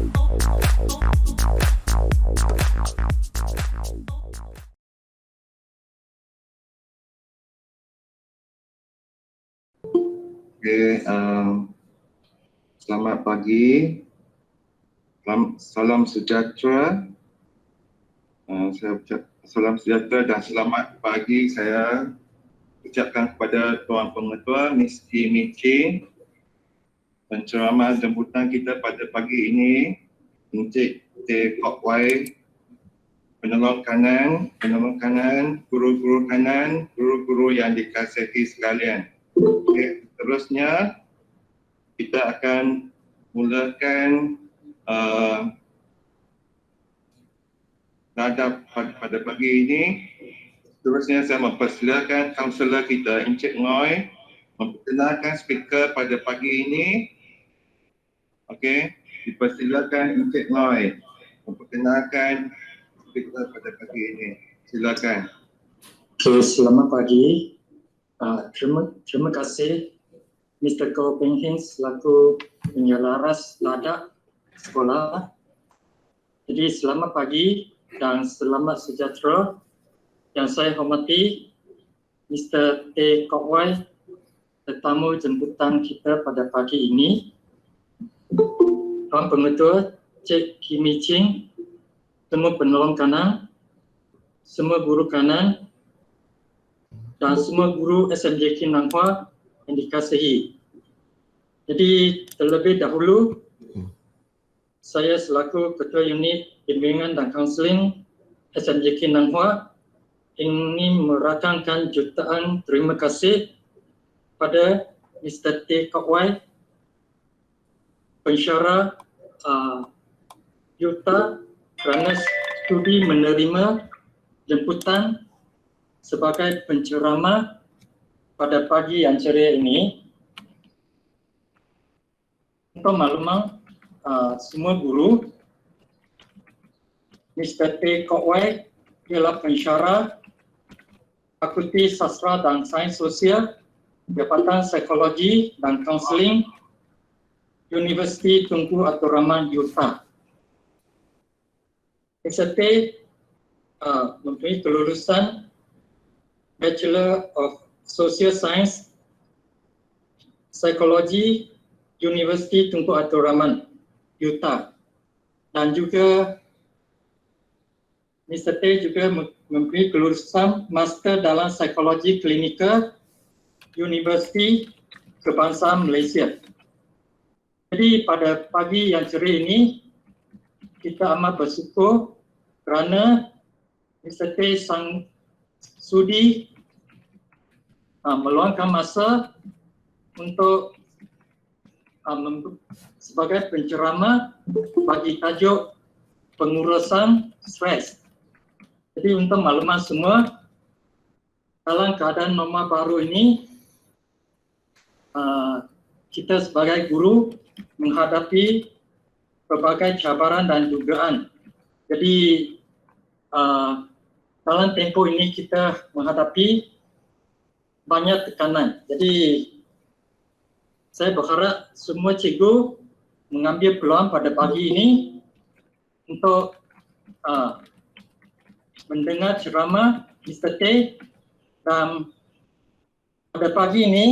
Okay, selamat pagi, salam sejahtera, salam sejahtera dan selamat pagi saya ucapkan kepada Tuan Pengetua Miss Kimi Ching, penceramah jemputan kita pada pagi ini, Encik Teh Kok Wai, penolong kanan, guru-guru kanan, guru-guru yang dikasihi sekalian. Okay. Terusnya, kita akan mulakan nadab pada pagi ini. Terusnya saya mempersilakan kaunselor kita, Encik Ngoi, memperkenalkan speaker pada pagi ini. Okey, dipersilakan Encik Ngoi memperkenalkan speaker pada pagi ini. Silakan. Okay, selamat pagi. Terima kasih Mr. Goh Peng Hing selaku penyelaras ladak sekolah. Jadi selamat pagi dan selamat sejahtera. Yang saya hormati Mr. Teh Kok Wai, tetamu jemputan kita pada pagi ini. Tuan Pengetua Cik Kimi Ching, semua penolong kanan, semua guru kanan, dan semua guru SMJK Nanghua yang dikasihi. Jadi terlebih dahulu, saya selaku Ketua Unit Bimbingan dan Kaunseling SMJK Nanghua ingin merakamkan jutaan terima kasih pada Mr. Teh Kok Wai, pensyarah Yuta kerana studi menerima jemputan sebagai penceramah pada pagi yang ceria ini. Untuk makluman semua guru, Mr. Teh Kok Wai ialah pensyarah Fakulti Sastra dan Sains Sosial, Jabatan Psikologi dan Kaunseling, Universiti Tunku Abdul Rahman Utah. Mr. Teh mempunyai kelulusan Bachelor of Social Science Psikologi Universiti Tunku Abdul Rahman Utah, dan juga Mr. Teh juga mempunyai kelulusan Master dalam Psikologi Klinikal Universiti Kebangsaan Malaysia. Jadi pada pagi yang ceria ini, kita amat bersyukur kerana Mr. Teh sang sudi meluangkan masa untuk sebagai penceramah bagi tajuk pengurusan stres. Jadi untuk makluman semua, dalam keadaan norma baru ini, kita sebagai guru menghadapi berbagai cabaran dan dugaan. Jadi dalam tempoh ini kita menghadapi banyak tekanan. Jadi saya berharap semua cikgu mengambil peluang pada pagi ini untuk mendengar ceramah Mr. Teh, dan pada pagi ini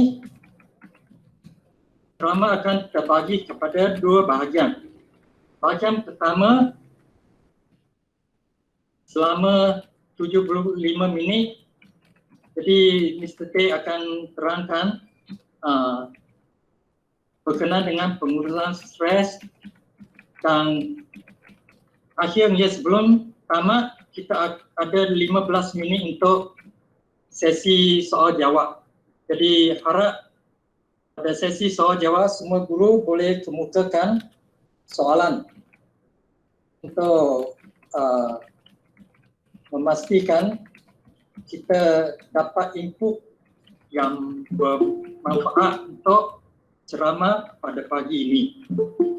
ceramah akan terbagi kepada dua bahagian. Bahagian pertama selama 75 minit. Jadi Mr. Teh akan terangkan berkenaan dengan pengurusan stres, dan akhirnya sebelum tamat kita ada 15 minit untuk sesi soal jawab. Jadi harap pada sesi soal jawab semua guru boleh kemukakan soalan untuk memastikan kita dapat input yang bermanfaat untuk ceramah pada pagi ini.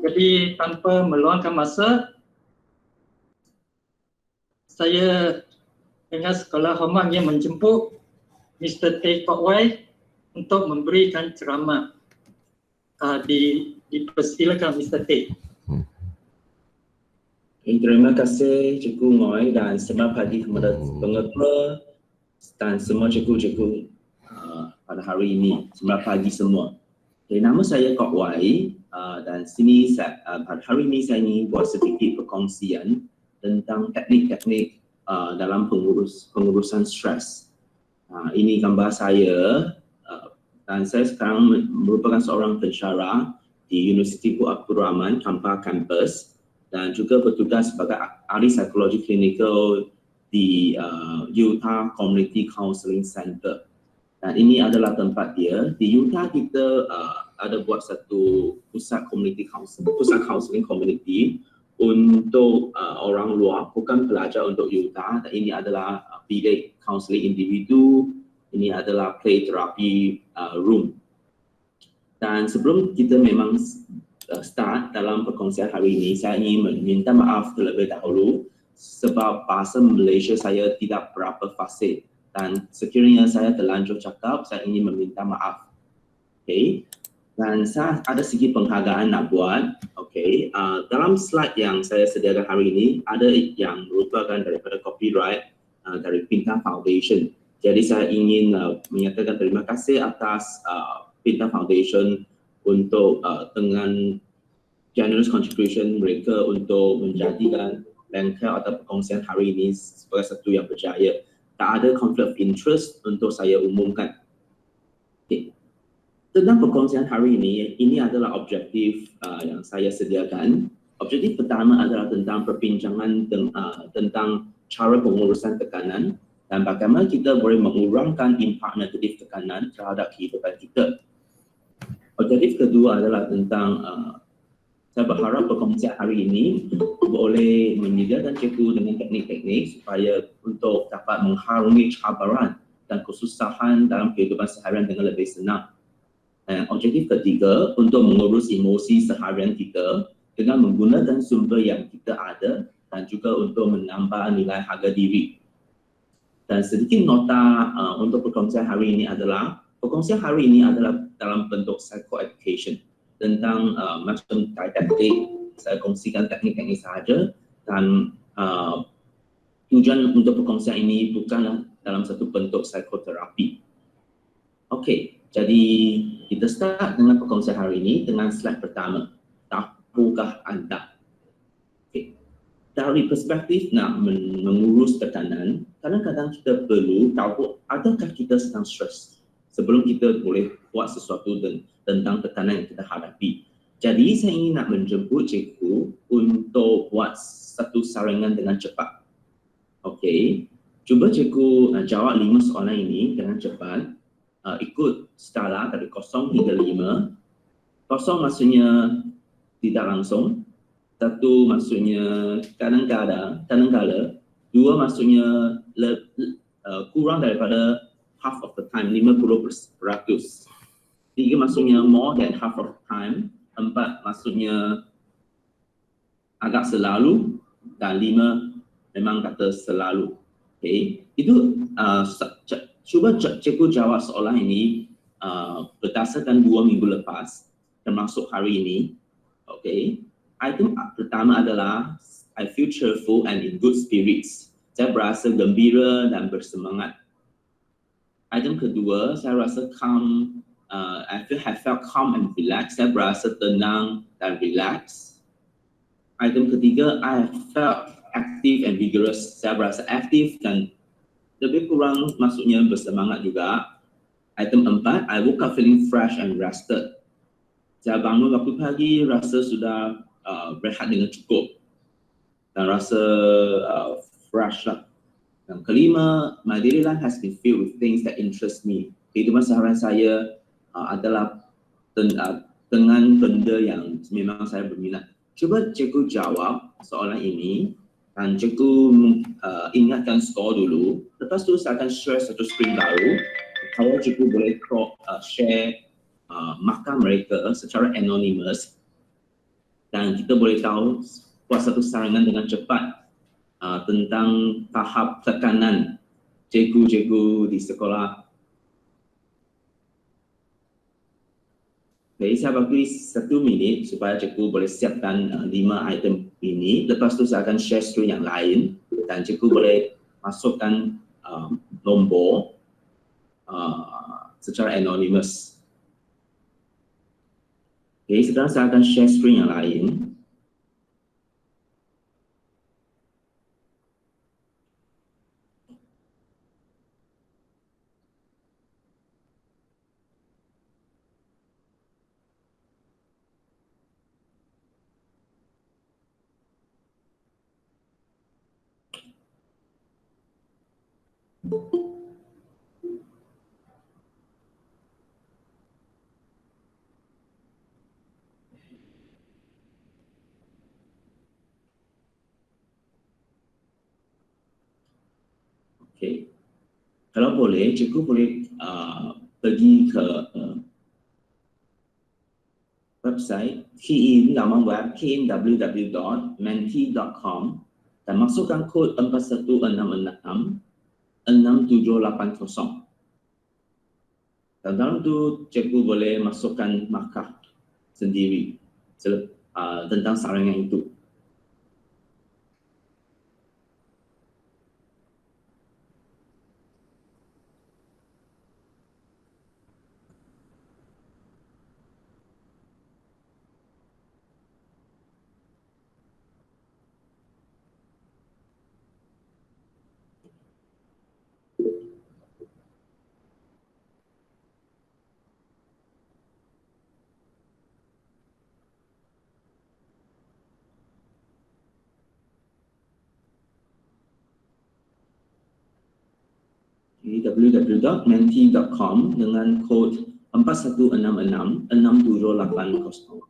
Jadi tanpa meluangkan masa, saya dengan segala hormatnya menjemput Mr. Teh Kok Wai untuk memberikan ceramah. Dipersilakan Mr. Teh. Terima kasih Cikgu Ngoi dan selamat pagi kepada pengetua dan semua cikgu-cikgu pada hari ini. Selamat pagi semua. Okay, nama saya Kok Wai dan sini pada hari ini saya ingin buat sedikit perkongsian tentang teknik-teknik dalam pengurusan stres. Ini gambar saya dan saya sekarang merupakan seorang pensyarah di Universiti Abdul Rahman Kampar Campus dan juga bertugas sebagai ahli psikologi klinikal di Utah Community Counseling Center. Dan ini adalah tempat dia. Di Utah kita ada buat satu pusat counseling community untuk orang luar, bukan pelajar untuk Utah. Dan ini adalah bilik counseling individu, ini adalah play therapy room. Dan sebelum kita memang start dalam perkongsian hari ini, saya ingin meminta maaf terlebih dahulu sebab bahasa Malaysia saya tidak berapa fasih dan sekiranya saya terlanjur cakap, saya ingin meminta maaf. Okay. Dan saya ada sedikit penghargaan nak buat. Okay. Dalam slide yang saya sediakan hari ini, ada yang merupakan daripada copyright dari Bintang Foundation. Jadi saya ingin menyatakan terima kasih atas Bintang Foundation untuk dengan generous contribution mereka untuk menjadikan bengkel atau perkongsian hari ini sebagai satu yang berjaya. Tak ada konflik of interest untuk saya umumkan. Okay. Tentang perkongsian hari ini adalah objektif yang saya sediakan. Objektif pertama adalah tentang perbincangan tentang cara pengurusan tekanan dan bagaimana kita boleh mengurangkan impak negatif tekanan terhadap kehidupan kita. Objektif kedua adalah tentang saya berharap perkongsian hari ini boleh menyediakan cikgu dengan teknik-teknik supaya untuk dapat mengharungi cabaran dan kesusahan dalam kehidupan seharian dengan lebih senang. Dan objektif ketiga untuk mengurus emosi seharian kita dengan menggunakan sumber yang kita ada dan juga untuk menambah nilai harga diri. Dan sedikit nota untuk perkongsian hari ini adalah dalam bentuk psycho-education tentang macam teknik, saya kongsikan teknik-teknik sahaja dan tujuan untuk perkongsian ini bukanlah dalam satu bentuk psikoterapi. Okey, jadi kita start dengan perkongsian hari ini dengan slide pertama. Tahukah anda? Okay. Dari perspektif nak mengurus tekanan, kadang-kadang kita perlu tahu adakah kita sedang stres sebelum kita boleh buat sesuatu tentang tekanan yang kita hadapi. Jadi saya ingin nak menjemput cikgu untuk buat satu saringan dengan cepat. Okey, cuba cikgu jawab 5 soalan ini dengan cepat. Ikut skala dari 0 hingga 5. 0 maksudnya tidak langsung. 1 maksudnya kadang-kala. 2 maksudnya kurang daripada half of the time, 50%. 3 maksudnya more than half of the time. 4 maksudnya agak selalu. Dan 5 memang kata selalu. Okay. Itu cuba cikgu jawab soalan ini berdasarkan 2 minggu lepas termasuk hari ini. Okay. Item pertama adalah I feel cheerful and in good spirits. Saya berasa gembira dan bersemangat. Item kedua, saya rasa calm, I felt calm and relaxed. Saya berasa tenang dan relax. Item ketiga, I felt active and vigorous. Saya berasa aktif dan lebih kurang maksudnya bersemangat juga. Item 4, I woke up feeling fresh and rested. Saya bangun waktu pagi, rasa sudah berehat dengan cukup dan rasa fresh lah. Yang kelima, my daily life has been filled with things that interest me. Kehidupan seharian saya adalah dengan benda yang memang saya berminat. Cuba cikgu jawab soalan ini dan cikgu ingatkan skor dulu. Lepas tu saya akan share satu screen baru. Kalau cikgu boleh share markah mereka secara anonymous dan kita boleh tahu buat satu saringan dengan cepat tentang tahap tekanan cikgu-cikgu di sekolah. Okay, saya bagi 1 minit supaya cikgu boleh siapkan 5 item ini. Lepas tu saya akan share screen yang lain dan cikgu boleh masukkan nombor secara anonymous. Okay, sekarang saya akan share screen yang lain. Okay. Kalau boleh, cikgu boleh pergi ke website, key in laman web, key in www.menti.com dan masukkan kod 4166-6780. Dan dalam tu cikgu boleh masukkan markah sendiri tentang saringan itu. www.menti.com dengan kod 4166-6780.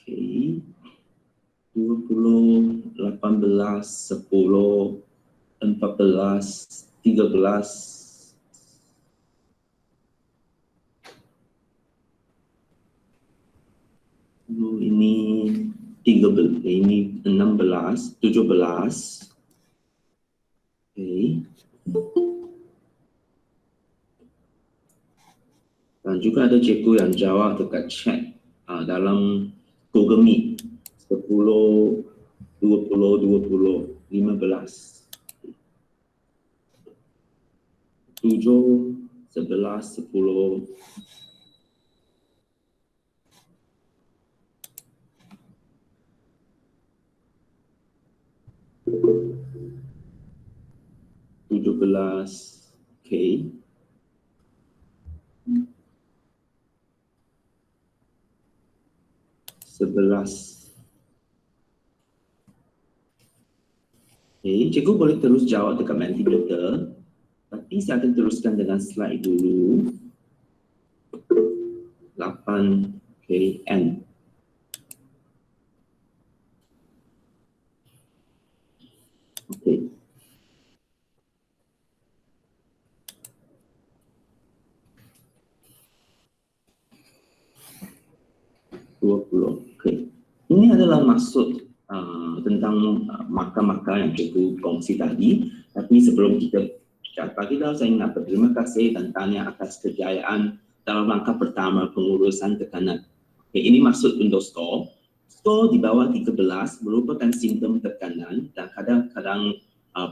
Okay. 20, 18, 10, 14, 13. Ini 13, ini 16, 17. Okay. Dan juga ada cikgu yang jawab dekat chat dalam Google Meet 10, 20, 20, 15. 7, 11, 10. Okay. Okay, cikgu boleh terus jawab dekat Mentimeter, tapi saya akan teruskan dengan slide dulu. 8, okay, N. Okay. Okay. Ini adalah maksud tentang markah-markah yang cikgu kongsi tadi. Tapi sebelum kita bagi tahu, saya ingin berterima kasih dan tanya atas kejayaan dalam langkah pertama pengurusan tekanan. Okay, ini maksud untuk skor. Skor di bawah 13 merupakan simptom tekanan dan kadang-kadang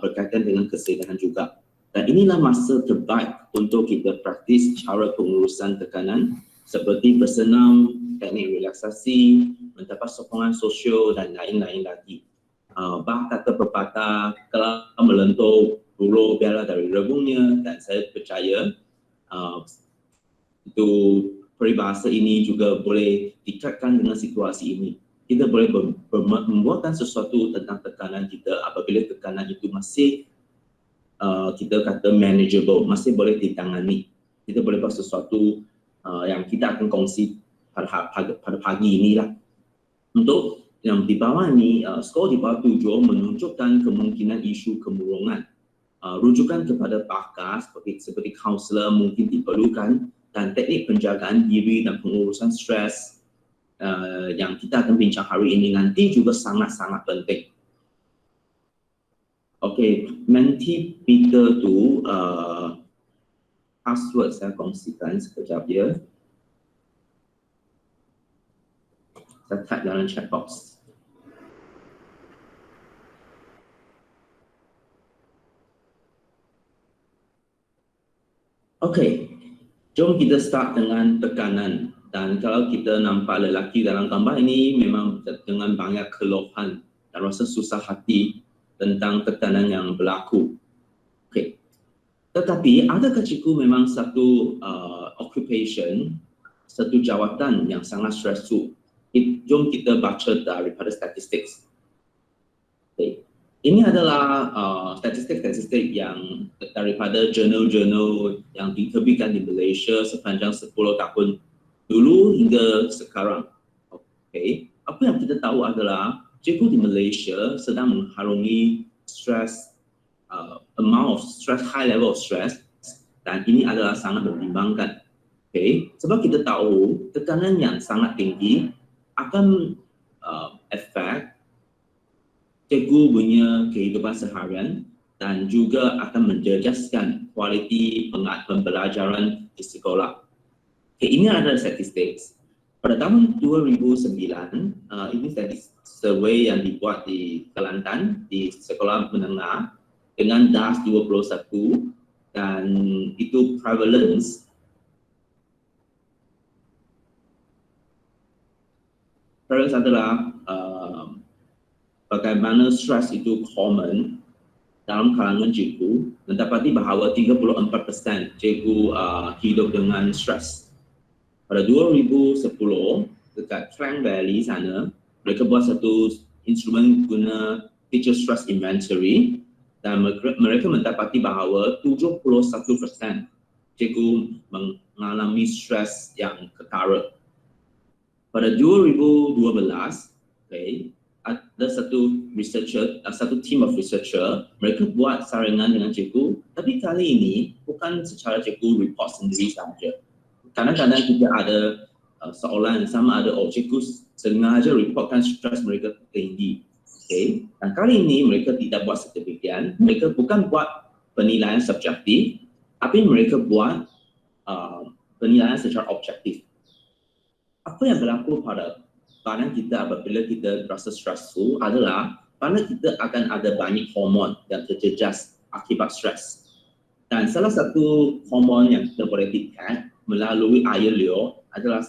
berkaitan dengan kesehatan juga. Dan inilah masa terbaik untuk kita praktis cara pengurusan tekanan seperti bersenam, teknik relaksasi, mendapat sokongan sosial dan lain-lain lagi. bah kata pepatah kalau melentur bulu biarlah dari rebungnya, dan saya percaya itu peribahasa ini juga boleh dikaitkan dengan situasi ini. Kita boleh membuatkan sesuatu tentang tekanan kita apabila tekanan itu masih kita kata manageable, masih boleh ditangani. Kita boleh buat sesuatu yang kita akan kongsi pada pagi inilah. Untuk yang di bawah ini, skor di bawah 7 menunjukkan kemungkinan isu kemurungan. Rujukan kepada pakar seperti kaunselor mungkin diperlukan, dan teknik penjagaan diri dan pengurusan stres yang kita akan bincang hari ini nanti juga sangat-sangat penting. Okey, Menti Peter tu password saya kongsikan sekejap ya. Saya type dalam chat box. Okey, jom kita start dengan tekanan. Dan kalau kita nampak lelaki dalam gambar ini memang dengan banyak keluhan dan rasa susah hati tentang tekanan yang berlaku. Okey. Tetapi adakah cikgu memang satu occupation, satu jawatan yang sangat stressful? Jom kita baca daripada statistik. Okay. Ini adalah statistik-statistik yang daripada jurnal-jurnal yang diterbitkan di Malaysia sepanjang 10 tahun dulu hingga sekarang. Okay. Apa yang kita tahu adalah cikgu di Malaysia sedang mengharungi stress, amount of stress, high level of stress, dan ini adalah sangat membimbangkan. Okay. Sebab kita tahu tekanan yang sangat tinggi akan efek cikgu punya kehidupan seharian dan juga akan menjejaskan kualiti pembelajaran di sekolah. Okay, ini adalah statistik. Pada tahun 2009, ini survey yang dibuat di Kelantan di sekolah menengah dengan DAS 21, dan itu prevalence adalah bagaimana stres itu common dalam kalangan cikgu. Mendapati bahawa 34% cikgu hidup dengan stres. Pada 2010, dekat Klang Valley sana, mereka buat satu instrumen guna teacher stress inventory, dan mereka mendapati bahawa 71% cikgu mengalami stres yang ketara. Pada 2012, okay, ada satu team of researcher, mereka buat saringan dengan cikgu, tapi kali ini bukan secara cikgu report sendiri sahaja. Kadang-kadang juga ada soalan sama ada cikgu sengaja reportkan stres mereka tinggi. Okay. Dan kali ini mereka tidak buat sedemikian, mereka bukan buat penilaian subjektif, tapi mereka buat penilaian secara objektif. Apa yang berlaku pada badan kita apabila kita rasa stressful adalah badan kita akan ada banyak hormon yang terjejas akibat stres. Dan salah satu hormon yang kita boleh detect melalui air liur adalah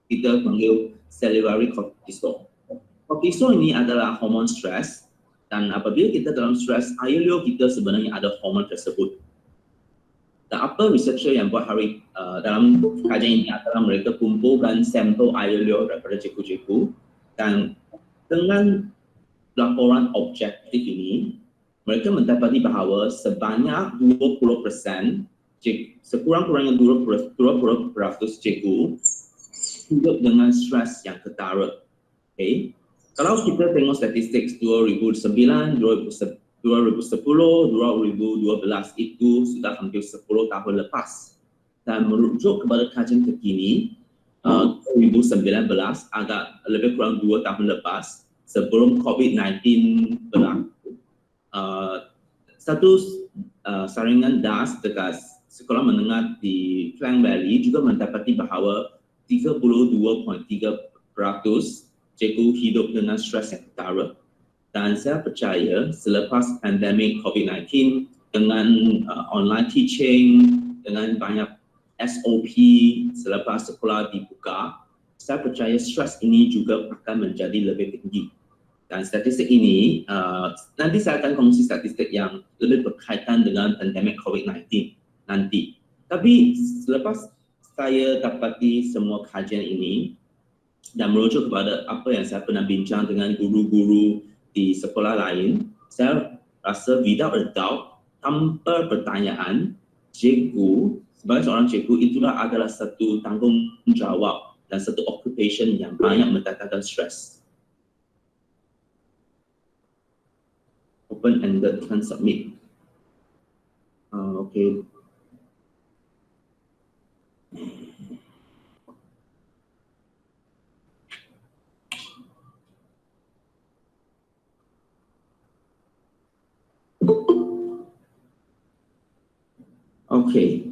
kita panggil salivary cortisol. Cortisol ini adalah hormon stres, dan apabila kita dalam stres, air liur kita sebenarnya ada hormon tersebut. Dan apa researcher yang buat dalam kajian ini adalah mereka kumpulkan sampel air liur daripada cikgu-cikgu, dan dengan laporan objektif ini, mereka mendapati bahawa sebanyak 20%, sekurang-kurangnya 20% cikgu hidup dengan stres yang ketara. Okay. Kalau kita tengok statistik 2009, 2010, 2012 itu sudah hampir 10 tahun lepas. Dan merujuk kepada kajian terkini, 2019 agak lebih kurang 2 tahun lepas sebelum COVID-19 berlaku. Satu saringan DAS dekat sekolah menengah di Klang Valley juga mendapati bahawa 32.3% cikgu hidup dengan stres yang ketara. Dan saya percaya selepas pandemik COVID-19 dengan online teaching, dengan banyak SOP selepas sekolah dibuka, saya percaya stres ini juga akan menjadi lebih tinggi. Dan statistik ini, nanti saya akan kongsi statistik yang lebih berkaitan dengan pandemik COVID-19 nanti. Tapi selepas saya dapati semua kajian ini dan merujuk kepada apa yang saya pernah bincang dengan guru-guru di sekolah lain, saya rasa without a doubt, tanpa pertanyaan, cikgu, sebagai seorang cikgu itulah adalah satu tanggungjawab dan satu occupation yang banyak mendatangkan stres. Open-ended, can submit. Okay. Okey,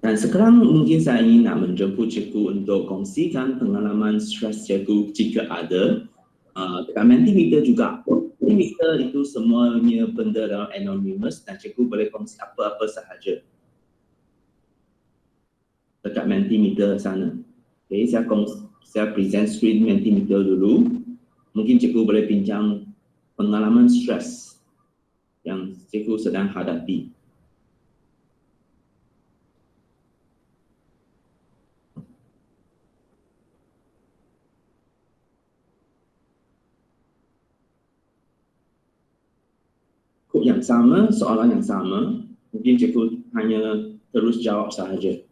dan sekarang mungkin saya ingin nak menjemput cikgu untuk kongsikan pengalaman stres cikgu jika ada. Dekat Mentimeter juga. Mentimeter itu semuanya benda dalam anonymous dan cikgu boleh kongsi apa-apa sahaja. Dekat Mentimeter sana. Okey, saya present screen Mentimeter dulu. Mungkin cikgu boleh bincang pengalaman stres yang cikgu sedang hadapi. Yang sama, soalan yang sama, mungkin cikgu hanya terus jawab sahaja.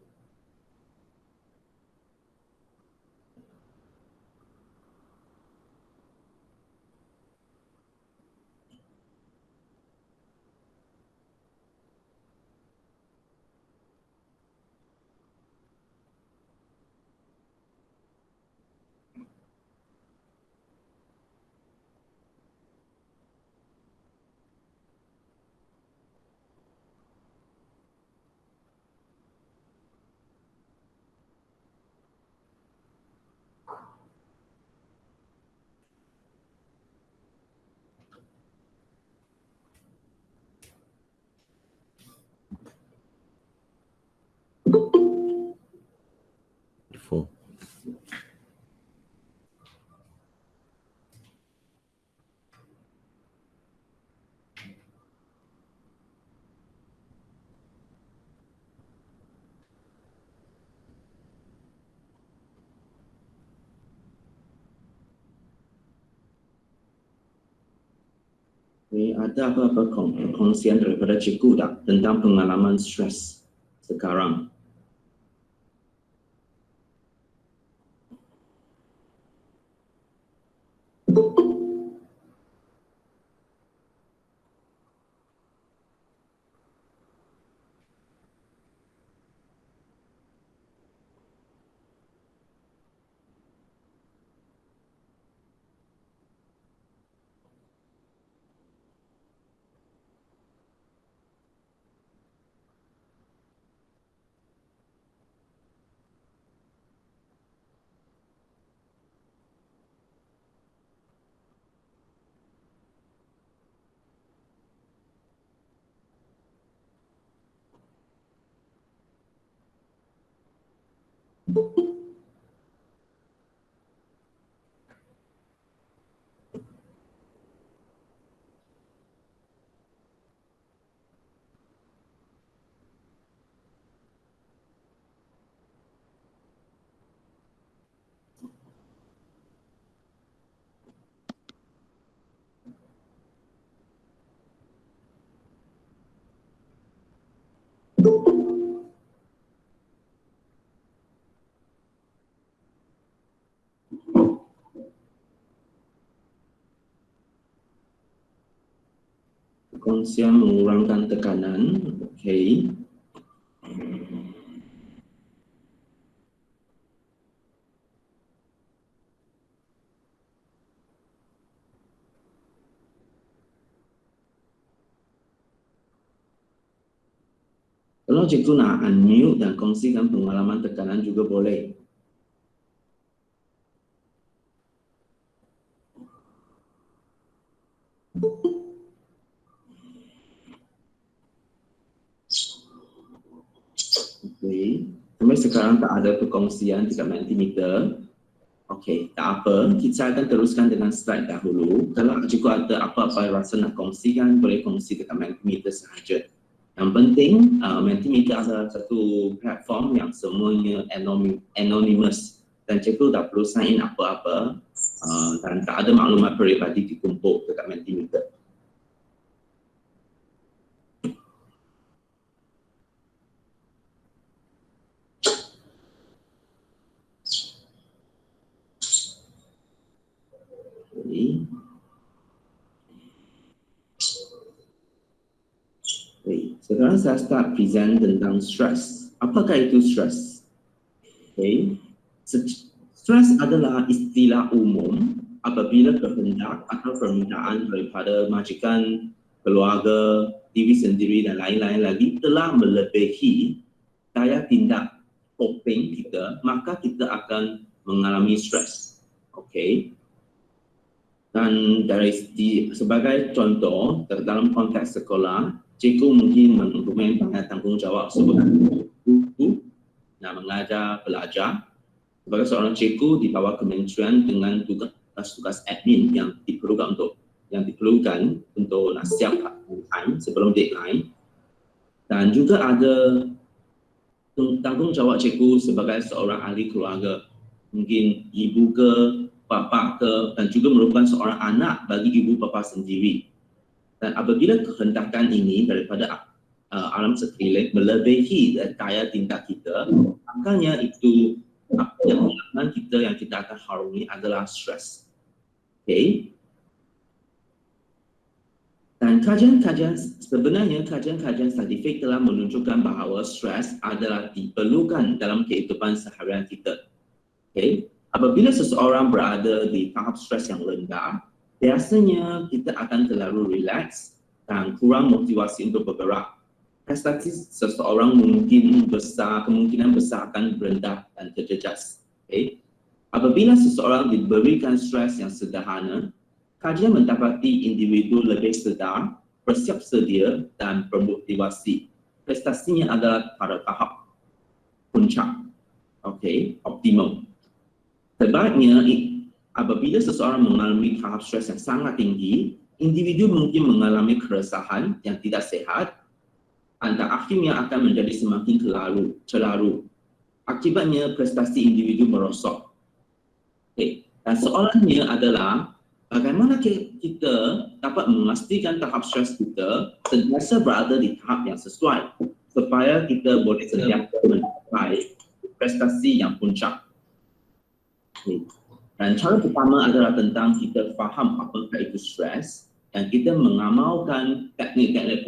Ada apa-apa kongsian daripada cikgu tak tentang pengalaman stres sekarang? Kongsian mengurangkan tekanan, okey. Kalau cikgu nak unmute dan kongsikan pengalaman tekanan juga boleh. Okey, sampai sekarang tak ada perkongsian dekat Mentimeter. Okey, tak apa. Kita akan teruskan dengan slide dahulu. Kalau juga ada apa-apa rasa nak kongsikan, boleh kongsi dekat Mentimeter sahaja. Yang penting, Mentimeter adalah satu platform yang semuanya anonymous dan cikgu tak perlu sign in apa-apa dan tak ada maklumat peribadi dikumpul dekat Mentimeter. Sekarang saya start present tentang stress. Apakah itu stress? Okay. Stress adalah istilah umum apabila kehendak atau permintaan daripada majikan, keluarga, diri sendiri dan lain-lain lagi telah melebihi daya tindak coping kita, maka kita akan mengalami stres. Okey. Dan sebagai contoh dalam konteks sekolah, cikgu mungkin mempunyai tanggungjawab sebagai guru dan mengajar pelajar. Sebagai seorang cikgu di bawah kementerian dengan tugas-tugas admin yang diperlukan untuk nak siap sebelum deadline. Dan juga ada tanggungjawab cikgu sebagai seorang ahli keluarga, mungkin ibu ke, bapa ke, dan juga merupakan seorang anak bagi ibu bapa sendiri. Dan apabila kehendakan ini daripada alam sekeliling melebihi daya tindak kita, makanya itu yang kita akan harungi adalah stres. Okay. Dan sebenarnya kajian saintifik telah menunjukkan bahawa stres adalah diperlukan dalam kehidupan seharian kita. Okay. Apabila seseorang berada di tahap stres yang rendah, biasanya kita akan terlalu relax dan kurang motivasi untuk bergerak. Prestasi seseorang kemungkinan besar akan rendah dan terjejas. Okay. Apabila seseorang diberikan stres yang sederhana, kajian mendapati individu lebih sedar, bersiap sedia dan bermotivasi. Prestasinya adalah pada tahap puncak, optimum. Sebaliknya, apabila seseorang mengalami tahap stres yang sangat tinggi, individu mungkin mengalami keresahan yang tidak sehat dan akhirnya akan menjadi semakin celaru. Akibatnya prestasi individu merosot. Okay. Dan soalannya adalah bagaimana kita dapat memastikan tahap stres kita sentiasa berada di tahap yang sesuai supaya kita boleh sentiasa mencapai prestasi yang puncak. Okay. Dan cara pertama adalah tentang kita faham apakah itu stres dan kita mengamalkan teknik-teknik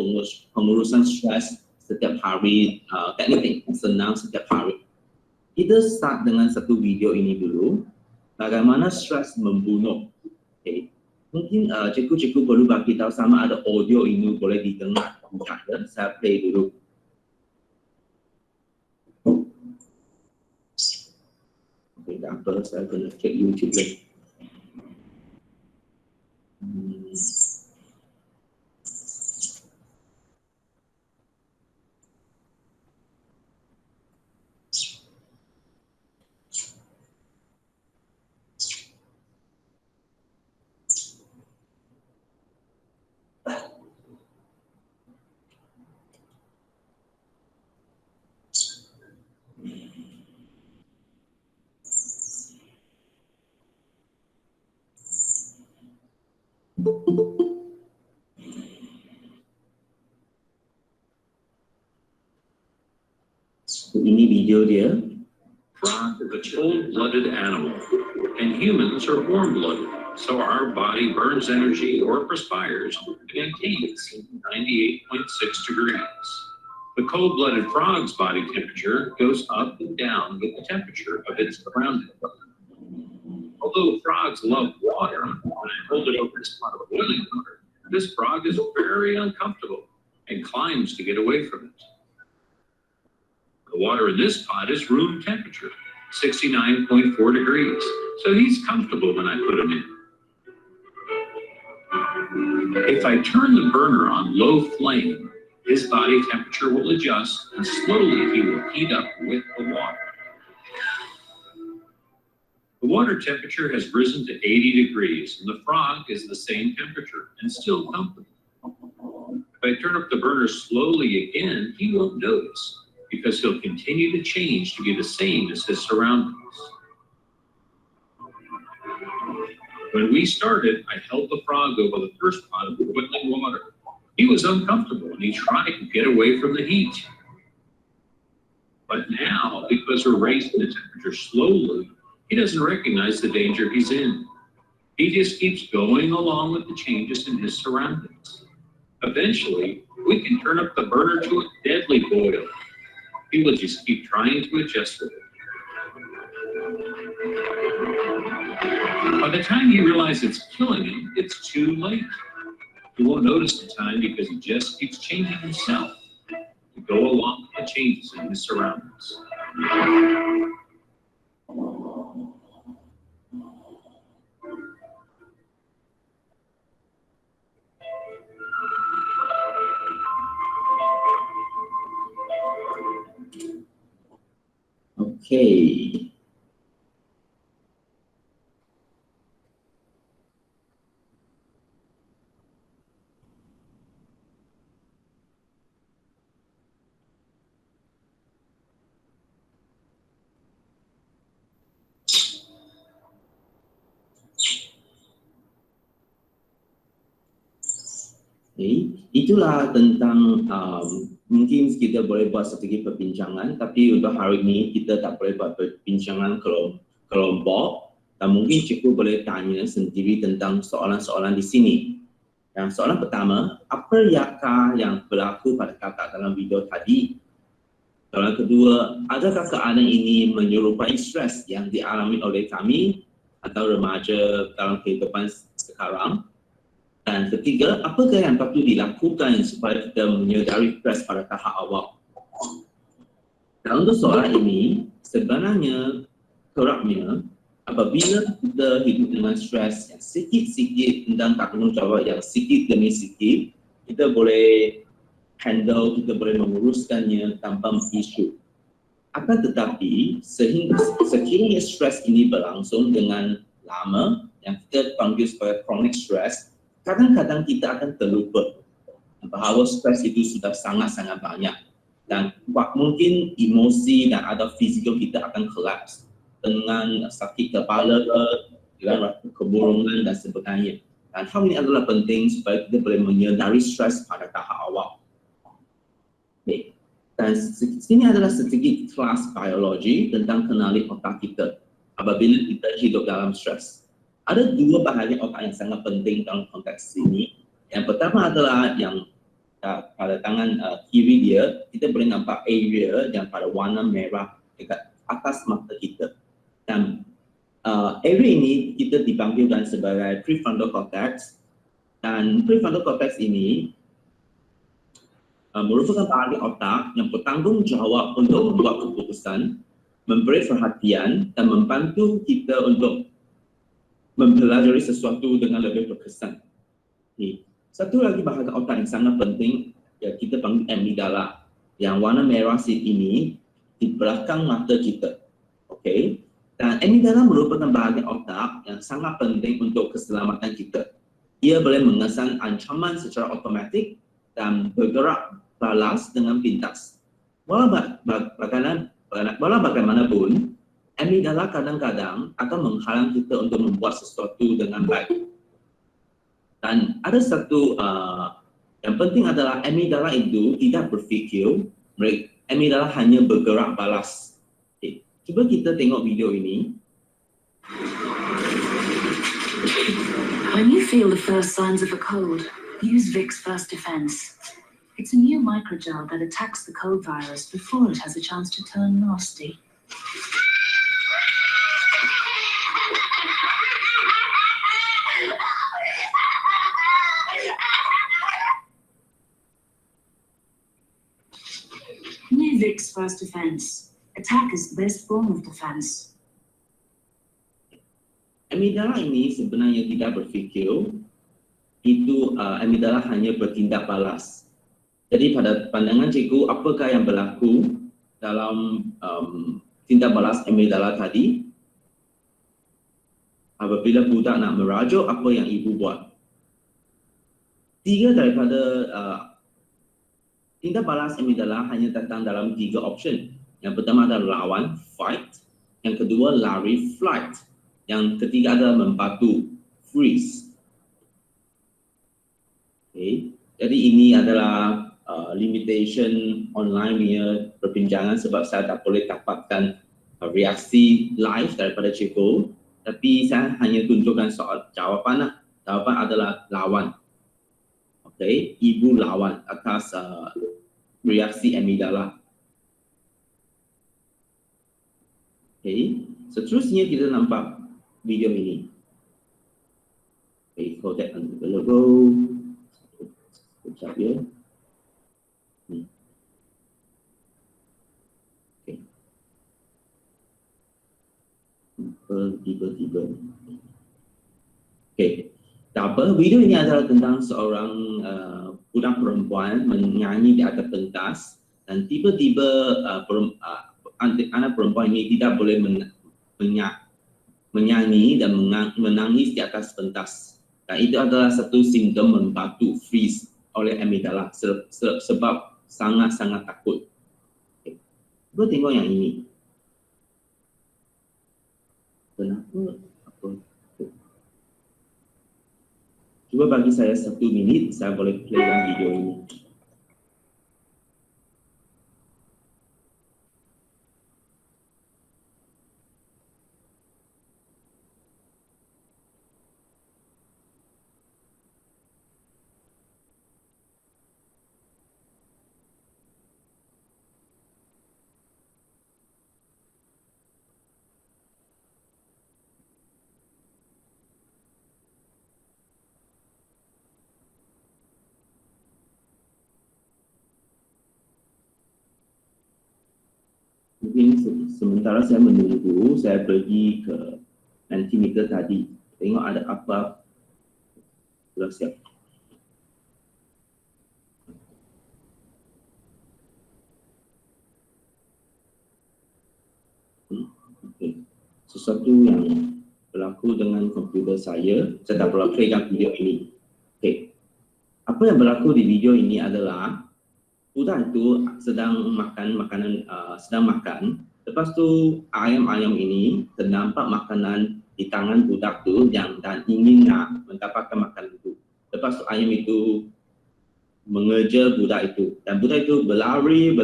pengurusan stres setiap hari, teknik yang senang setiap hari. Kita start dengan satu video ini dulu, bagaimana stres membunuh. Okay. Mungkin cikgu-cikgu perlu bagi tahu sama ada audio ini boleh didengar. Saya play dulu. Okay, tak apa, saya kena check YouTube lagi. Ini video dia. Frog is a cold-blooded animal, and humans are warm-blooded, so our body burns energy or perspires to maintain 98.6 degrees. The cold-blooded frog's body temperature goes up and down with the temperature of its surroundings. Although frogs love water, when I hold it over this pot of boiling water, this frog is very uncomfortable and climbs to get away from it. The water in this pot is room temperature, 69.4 degrees, so he's comfortable when I put him in. If I turn the burner on low flame, his body temperature will adjust and slowly he will heat up with the water. The water temperature has risen to 80 degrees and the frog is the same temperature and still comfortable. If I turn up the burner slowly again, he won't notice because he'll continue to change to be the same as his surroundings. When we started, I held the frog over the first pot of boiling water. He was uncomfortable and he tried to get away from the heat. But now, because we're raising the temperature slowly, he doesn't recognize the danger he's in. He just keeps going along with the changes in his surroundings. Eventually, we can turn up the burner to a deadly boil. He will just keep trying to adjust with it. By the time he realizes it's killing him, it's too late. He won't notice the time because he just keeps changing himself to go along with the changes in his surroundings. Okay. Itulah tentang mungkin kita boleh buat strategi perbincangan, tapi untuk hari ini kita tak boleh buat perbincangan kelompok dan mungkin cikgu boleh tanya sendiri tentang soalan-soalan di sini. Yang soalan pertama, apakah yang berlaku pada kakak dalam video tadi? Soalan kedua, adakah keadaan ini menyerupai stres yang dialami oleh kami atau remaja dalam kehidupan sekarang? Dan ketiga, apakah yang patut dilakukan supaya kita menyedari stres pada tahap awal? Dan untuk soalan ini, sebenarnya kerapnya apabila kita hidup dengan stres yang sikit-sikit tentang tanggungjawab yang sikit demi sikit, kita boleh handle, kita boleh menguruskannya tanpa isu. Akan tetapi, sekiranya stres ini berlangsung dengan lama, yang kita panggil sebagai chronic stress, kadang-kadang kita akan terlupa bahawa stres itu sudah sangat-sangat banyak dan mungkin emosi dan ada fizikal kita akan collapse dengan sakit kepala, dengan kemurungan dan sebagainya. Dan hal ini adalah penting supaya kita boleh menyedari stres pada tahap awal. Okay. Dan sini adalah sedikit kelas biologi tentang kenali otak kita apabila kita hidup dalam stres. Ada dua bahagian otak yang sangat penting dalam konteks ini. Yang pertama adalah yang pada tangan kiri dia, kita boleh nampak area yang pada warna merah dekat atas mata kita. Dan area ini kita dipanggilkan sebagai prefrontal cortex. Dan prefrontal cortex ini merupakan bahagian otak yang bertanggung jawab untuk membuat keputusan, memberi perhatian dan membantu kita untuk mempelajari sesuatu dengan lebih berkesan. Satu lagi bahagian otak yang sangat penting, ya kita panggil amygdala. Yang warna merah ini di belakang mata kita. Okay? Dan amygdala merupakan bahagian otak yang sangat penting untuk keselamatan kita. Ia boleh mengesan ancaman secara otomatik dan bergerak balas dengan pintas. Walau bagaimanapun, amygdala kadang-kadang akan menghalang kita untuk membuat sesuatu dengan baik. Dan ada satu yang penting adalah amygdala itu tidak berfikir, amygdala hanya bergerak balas. Okay. Cuba kita tengok video ini. When you feel the first signs of a cold, use Vicks First Defense. It's a new microgel that attacks the cold virus before it has a chance to turn nasty. New Vicks First Defense. Attack is the best form of defense. Amygdala ini sebenarnya tidak berfikir, itu amygdala hanya bertindak balas. Jadi pada pandangan cikgu, apakah yang berlaku dalam tindak balas amygdala tadi? apabila budak nak merajuk, apa yang ibu buat? 3 daripada tindak balas amigdala hanya datang dalam 3 option. Yang pertama adalah lawan, fight. Yang kedua, lari, flight. Yang ketiga adalah membantu, freeze. Okay. Jadi ini adalah limitation online punya perbincangan sebab saya tak boleh dapatkan reaksi live daripada cikgu. Tapi saya hanya tunjukkan soal jawapan lah. Jawapan adalah lawan. Okay, ibu lawan atas reaksi amigdala. Okay, seterusnya kita nampak video ini. Okay, codec unavailable. Sekejap ya. Okay. Tiba-tiba. Okay. Apa? Video ini adalah tentang seorang budak perempuan menyanyi di atas pentas dan tiba-tiba anak perempuan ini tidak boleh menyanyi dan menangis di atas pentas. Dan itu adalah satu simptom membantu freeze oleh amigdala sebab sangat-sangat takut. Okay. Cuba tengok yang ini. Kenapa? Apa? Cuba bagi saya 1 minit, saya boleh playkan video ini. Mungkin sementara saya menunggu, saya pergi ke Mentimeter tadi. Tengok ada apa. Sudah siap. Okay. Sesuatu yang berlaku dengan komputer saya tak perlu playkan video ini. Okay. Apa yang berlaku di video ini adalah budak itu sedang makan makanan, sedang makan. Lepas tu ayam-ayam ini ternampak makanan di tangan budak tu dan ingin nak mendapatkan makanan itu. Lepas tu ayam itu mengejar budak itu dan budak itu berlari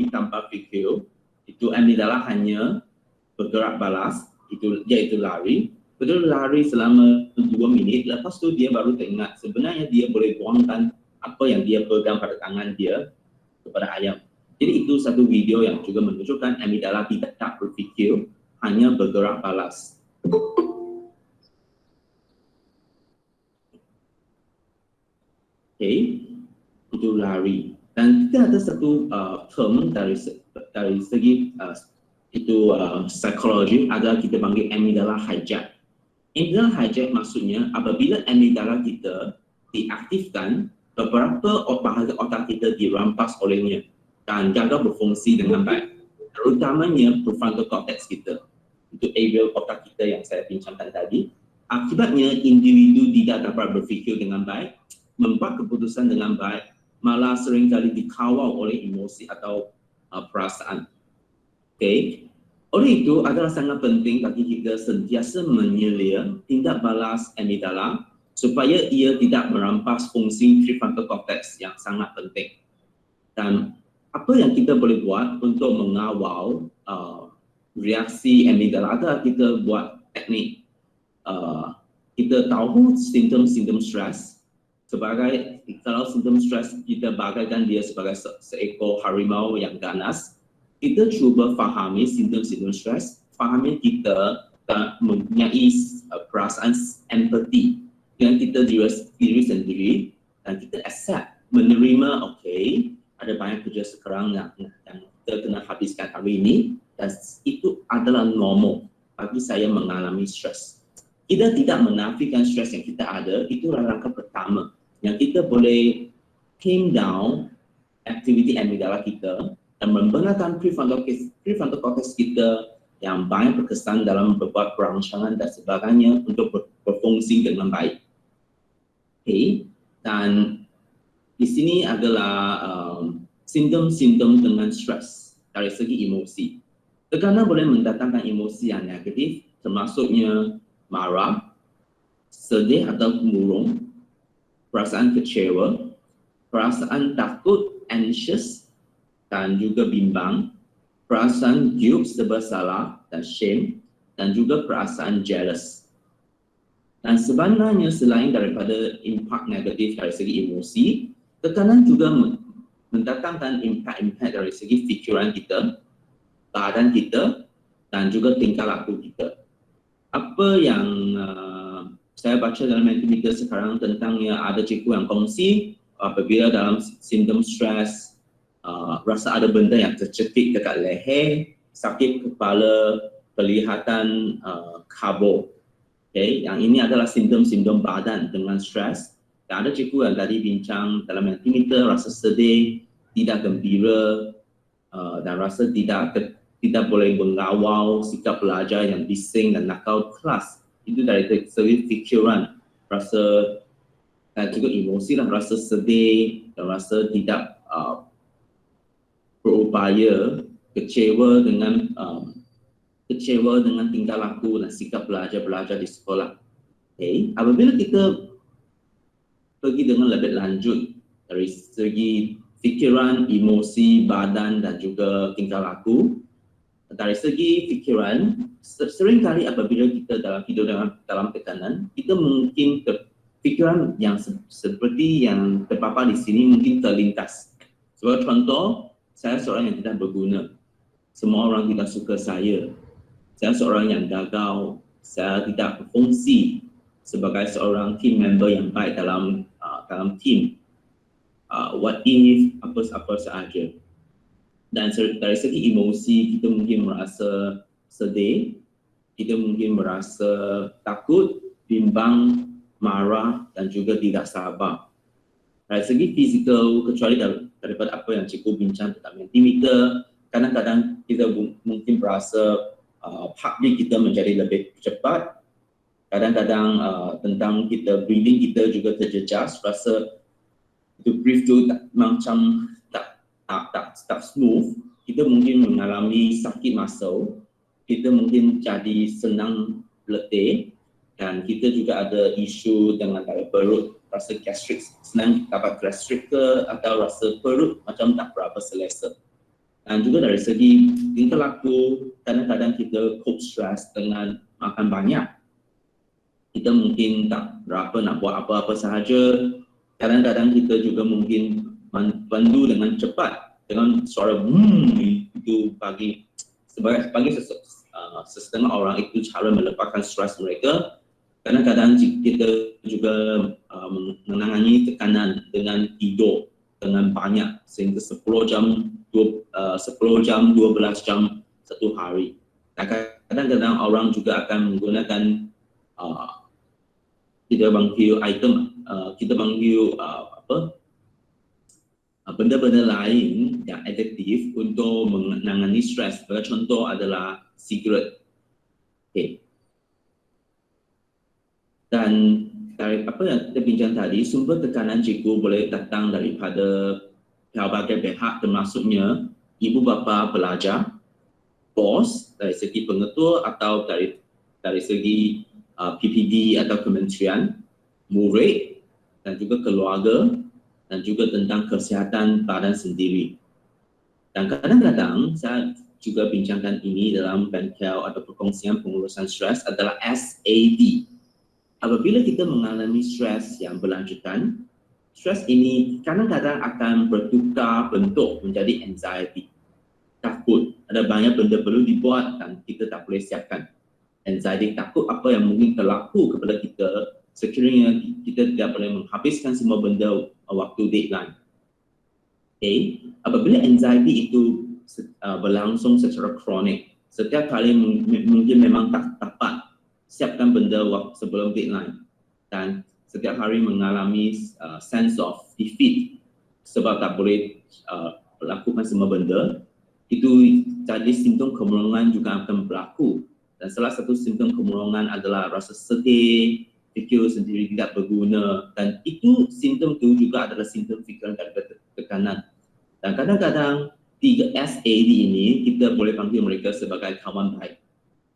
tanpa fikir. Itu amigdala hanya bergerak balas, iaitu lari. Betul lari selama 2 minit. Lepas tu dia baru teringat sebenarnya dia boleh buangkan apa yang dia pegang pada tangan dia kepada ayam. Jadi itu satu video yang juga menunjukkan amigdala tidak berfikir, hanya bergerak balas. Okay, itu lari. Dan kita ada satu term dari segi psikologi, adalah kita panggil amigdala hijack. Amigdala hijack maksudnya apabila amigdala kita diaktifkan, beberapa bahagian otak kita dirampas olehnya dan gagal berfungsi dengan baik. Terutamanya prefrontal cortex kita. Itu area otak kita yang saya bincangkan tadi. Akibatnya individu tidak dapat berfikir dengan baik, membuat keputusan dengan baik, malah seringkali dikawal oleh emosi atau perasaan. Okay. Oleh itu adalah sangat penting bagi kita sentiasa menyelia tindak balas amigdala supaya ia tidak merampas fungsi prefrontal cortex yang sangat penting. Dan apa yang kita boleh buat untuk mengawal reaksi amigdala adalah kita buat teknik. Kita tahu simptom-simptom stres. Sebagai kalau simptom stres kita bagaikan dia sebagai seekor harimau yang ganas, kita cuba fahami simptom-simptom stres, fahami kita mempunyai perasaan empati dengan kita diri sendiri dan kita accept, menerima, okay, ada banyak kerja sekarang yang kita kena habiskan hari ini dan itu adalah normal bagi saya mengalami stres. Kita tidak menafikan stres yang kita ada, itulah langkah pertama yang kita boleh tame down aktiviti amigdala kita dan membenarkan prefrontal cortex kita yang banyak berkesan dalam membuat perancangan dan sebagainya untuk berfungsi dengan baik. Okay. Dan di sini adalah simptom-simptom dengan stres dari segi emosi. Tekanan boleh mendatangkan emosi yang negatif, termasuknya marah, sedih atau murung, perasaan kecewa, perasaan takut, anxious, dan juga bimbang, perasaan guilt, serba salah dan shame, dan juga perasaan jealous. Dan sebenarnya selain daripada impak negatif dari segi emosi, tekanan juga mendatangkan impak-impak dari segi fikiran kita, badan kita, dan juga tingkah laku kita. Apa yang saya baca dalam Mentimeter sekarang tentangnya, ada cikgu yang kongsi apabila dalam simptom stres, rasa ada benda yang tercetik dekat leher, sakit kepala, kelihatan kabur. Okay, yang ini adalah simptom-simptom badan dengan stres. Dan ada cikgu yang tadi bincang dalam Mentimeter, rasa sedih, tidak gembira, dan rasa tidak boleh mengawal, sikap belajar yang bising dan nakal kelas. Itu dari segi fikiran, rasa dan juga emosi dan rasa sedih dan rasa tidak berupaya, kecewa dengan tingkah laku dan sikap belajar di sekolah. Okay. Apabila kita pergi dengan lebih lanjut dari segi fikiran, emosi, badan dan juga tingkah laku, dari segi fikiran, seringkali apabila kita hidup dalam tekanan, kita mungkin fikiran yang seperti yang terpapar di sini mungkin terlintas. Sebagai contoh, saya seorang yang tidak berguna. Semua orang tidak suka saya. Saya seorang yang gagal, saya tidak berfungsi sebagai seorang team member yang baik dalam team. What if, apa sahaja. Dan dari segi emosi, kita mungkin merasa sedih, kita mungkin merasa takut, bimbang, marah, dan juga tidak sabar. Dari segi fizikal, kecuali daripada apa yang cikgu bincang tentang Mentimeter, kadang-kadang kita mungkin berasa heartbeat kita menjadi lebih cepat. Kadang-kadang tentang kita breathing kita juga terjejas, rasa itu breathe tu macam tak smooth. Kita mungkin mengalami sakit muscle, kita mungkin jadi senang letih, dan kita juga ada isu dengan perut, rasa gastrik, senang dapat gastrik ke, atau rasa perut macam tak berapa selesa. Dan juga dari segi tingkah laku, kadang-kadang kita cope stress dengan makan banyak. Kita mungkin tak berapa nak buat apa-apa sahaja. Kadang-kadang kita juga mungkin pandu dengan cepat, dengan suara itu bagi setengah orang itu cara melepaskan stres mereka. Kadang-kadang kita juga menangani tekanan dengan tidur dengan banyak, sehingga 10 jam, 12 jam satu hari. Kadang-kadang orang juga akan menggunakan kita panggil benda-benda lain yang adiktif untuk menangani stres. Sebagai contoh adalah sigaret. Okay. Dan dari apa yang kita bincang tadi, sumber tekanan cikgu boleh datang daripada pelbagai pihak, termasuknya ibu bapa pelajar, bos dari segi pengetua atau dari segi PPD atau kementerian, murid dan juga keluarga, dan juga tentang kesihatan badan sendiri. Dan kadang-kadang saya juga bincangkan ini dalam bengkel atau perkongsian pengurusan stres adalah SAD. Apabila kita mengalami stres yang berlanjutan, stres ini kadang-kadang akan bertukar bentuk menjadi anxiety. Takut, ada banyak benda perlu dibuat dan kita tak boleh siapkan. Anxiety, takut apa yang mungkin berlaku kepada kita sekiranya kita tidak boleh menghabiskan semua benda waktu deadline. Okay. Apabila anxiety itu berlangsung secara kronik, setiap kali mungkin memang tak dapat siapkan benda waktu sebelum deadline, dan setiap hari mengalami sense of defeat sebab tak boleh lakukan semua benda, itu jadi simptom kemurungan juga akan berlaku. Dan salah satu simptom kemurungan adalah rasa sedih, fikir sendiri tidak berguna, dan itu simptom itu juga adalah simptom fikiran dan tekanan. Dan kadang-kadang 3 SAD ini kita boleh panggil mereka sebagai kawan baik.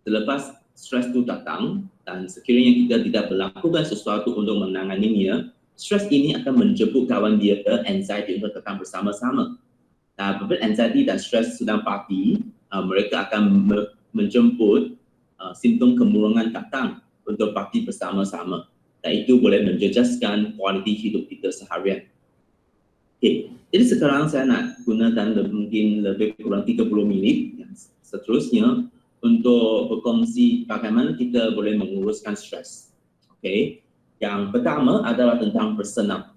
Selepas stres itu datang dan sekiranya kita tidak melakukan sesuatu untuk menanganinya, stres ini akan menjemput kawan dia ke anxiety untuk datang bersama-sama. Nah, apabila anxiety dan stres sedang parti, mereka akan menjemput simptom kemurungan datang untuk parti bersama-sama. Dan itu boleh menjejaskan kualiti hidup kita seharian. Okay. Jadi sekarang saya nak gunakan mungkin lebih kurang 30 minit seterusnya untuk berkongsi bagaimana kita boleh menguruskan stres. Okay. Yang pertama adalah tentang bersenam.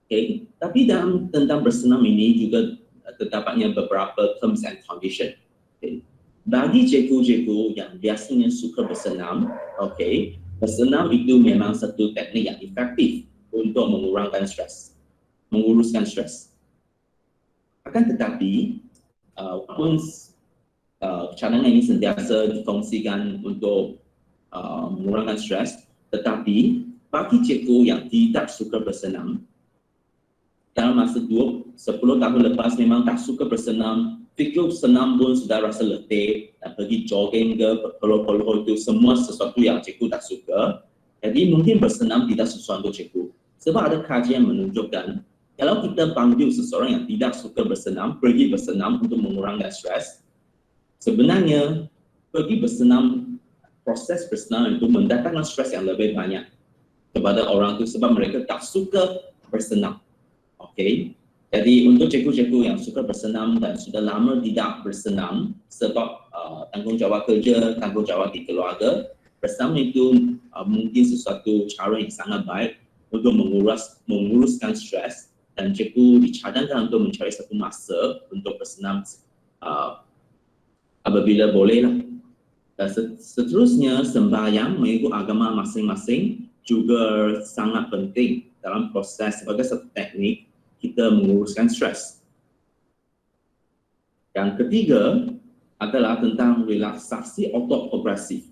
Okay. Tapi tentang bersenam ini juga terdapatnya beberapa terms and condition. Okay. Bagi cikgu-cikgu yang biasanya suka bersenam, okay, bersenam itu memang satu teknik yang efektif untuk mengurangkan stres, menguruskan stres. Akan tetapi, walaupun cadangan ini sentiasa dikongsikan untuk mengurangkan stres, tetapi bagi cikgu yang tidak suka bersenam, dalam masa 10 tahun lepas memang tak suka bersenam, fikir senam pun sudah rasa letih, dan pergi jogging ke polo-polo itu semua sesuatu yang cikgu tak suka. Jadi mungkin bersenam tidak sesuatu untuk cikgu. Sebab ada kajian menunjukkan kalau kita panggil seseorang yang tidak suka bersenam, pergi bersenam untuk mengurangkan stres, sebenarnya pergi bersenam, proses bersenam itu mendatangkan stres yang lebih banyak kepada orang itu sebab mereka tak suka bersenam. Okay. Jadi untuk cikgu-cikgu yang suka bersenam dan sudah lama tidak bersenam sebab tanggungjawab kerja, tanggungjawab di keluarga, bersenam itu mungkin sesuatu cara yang sangat baik untuk menguruskan stres, dan cikgu dicadangkan untuk mencari satu masa untuk bersenam apabila boleh lah. Dan seterusnya sembahyang mengikut agama masing-masing juga sangat penting dalam proses sebagai satu teknik kita menguruskan stres. Yang ketiga adalah tentang relaksasi autoprogresif.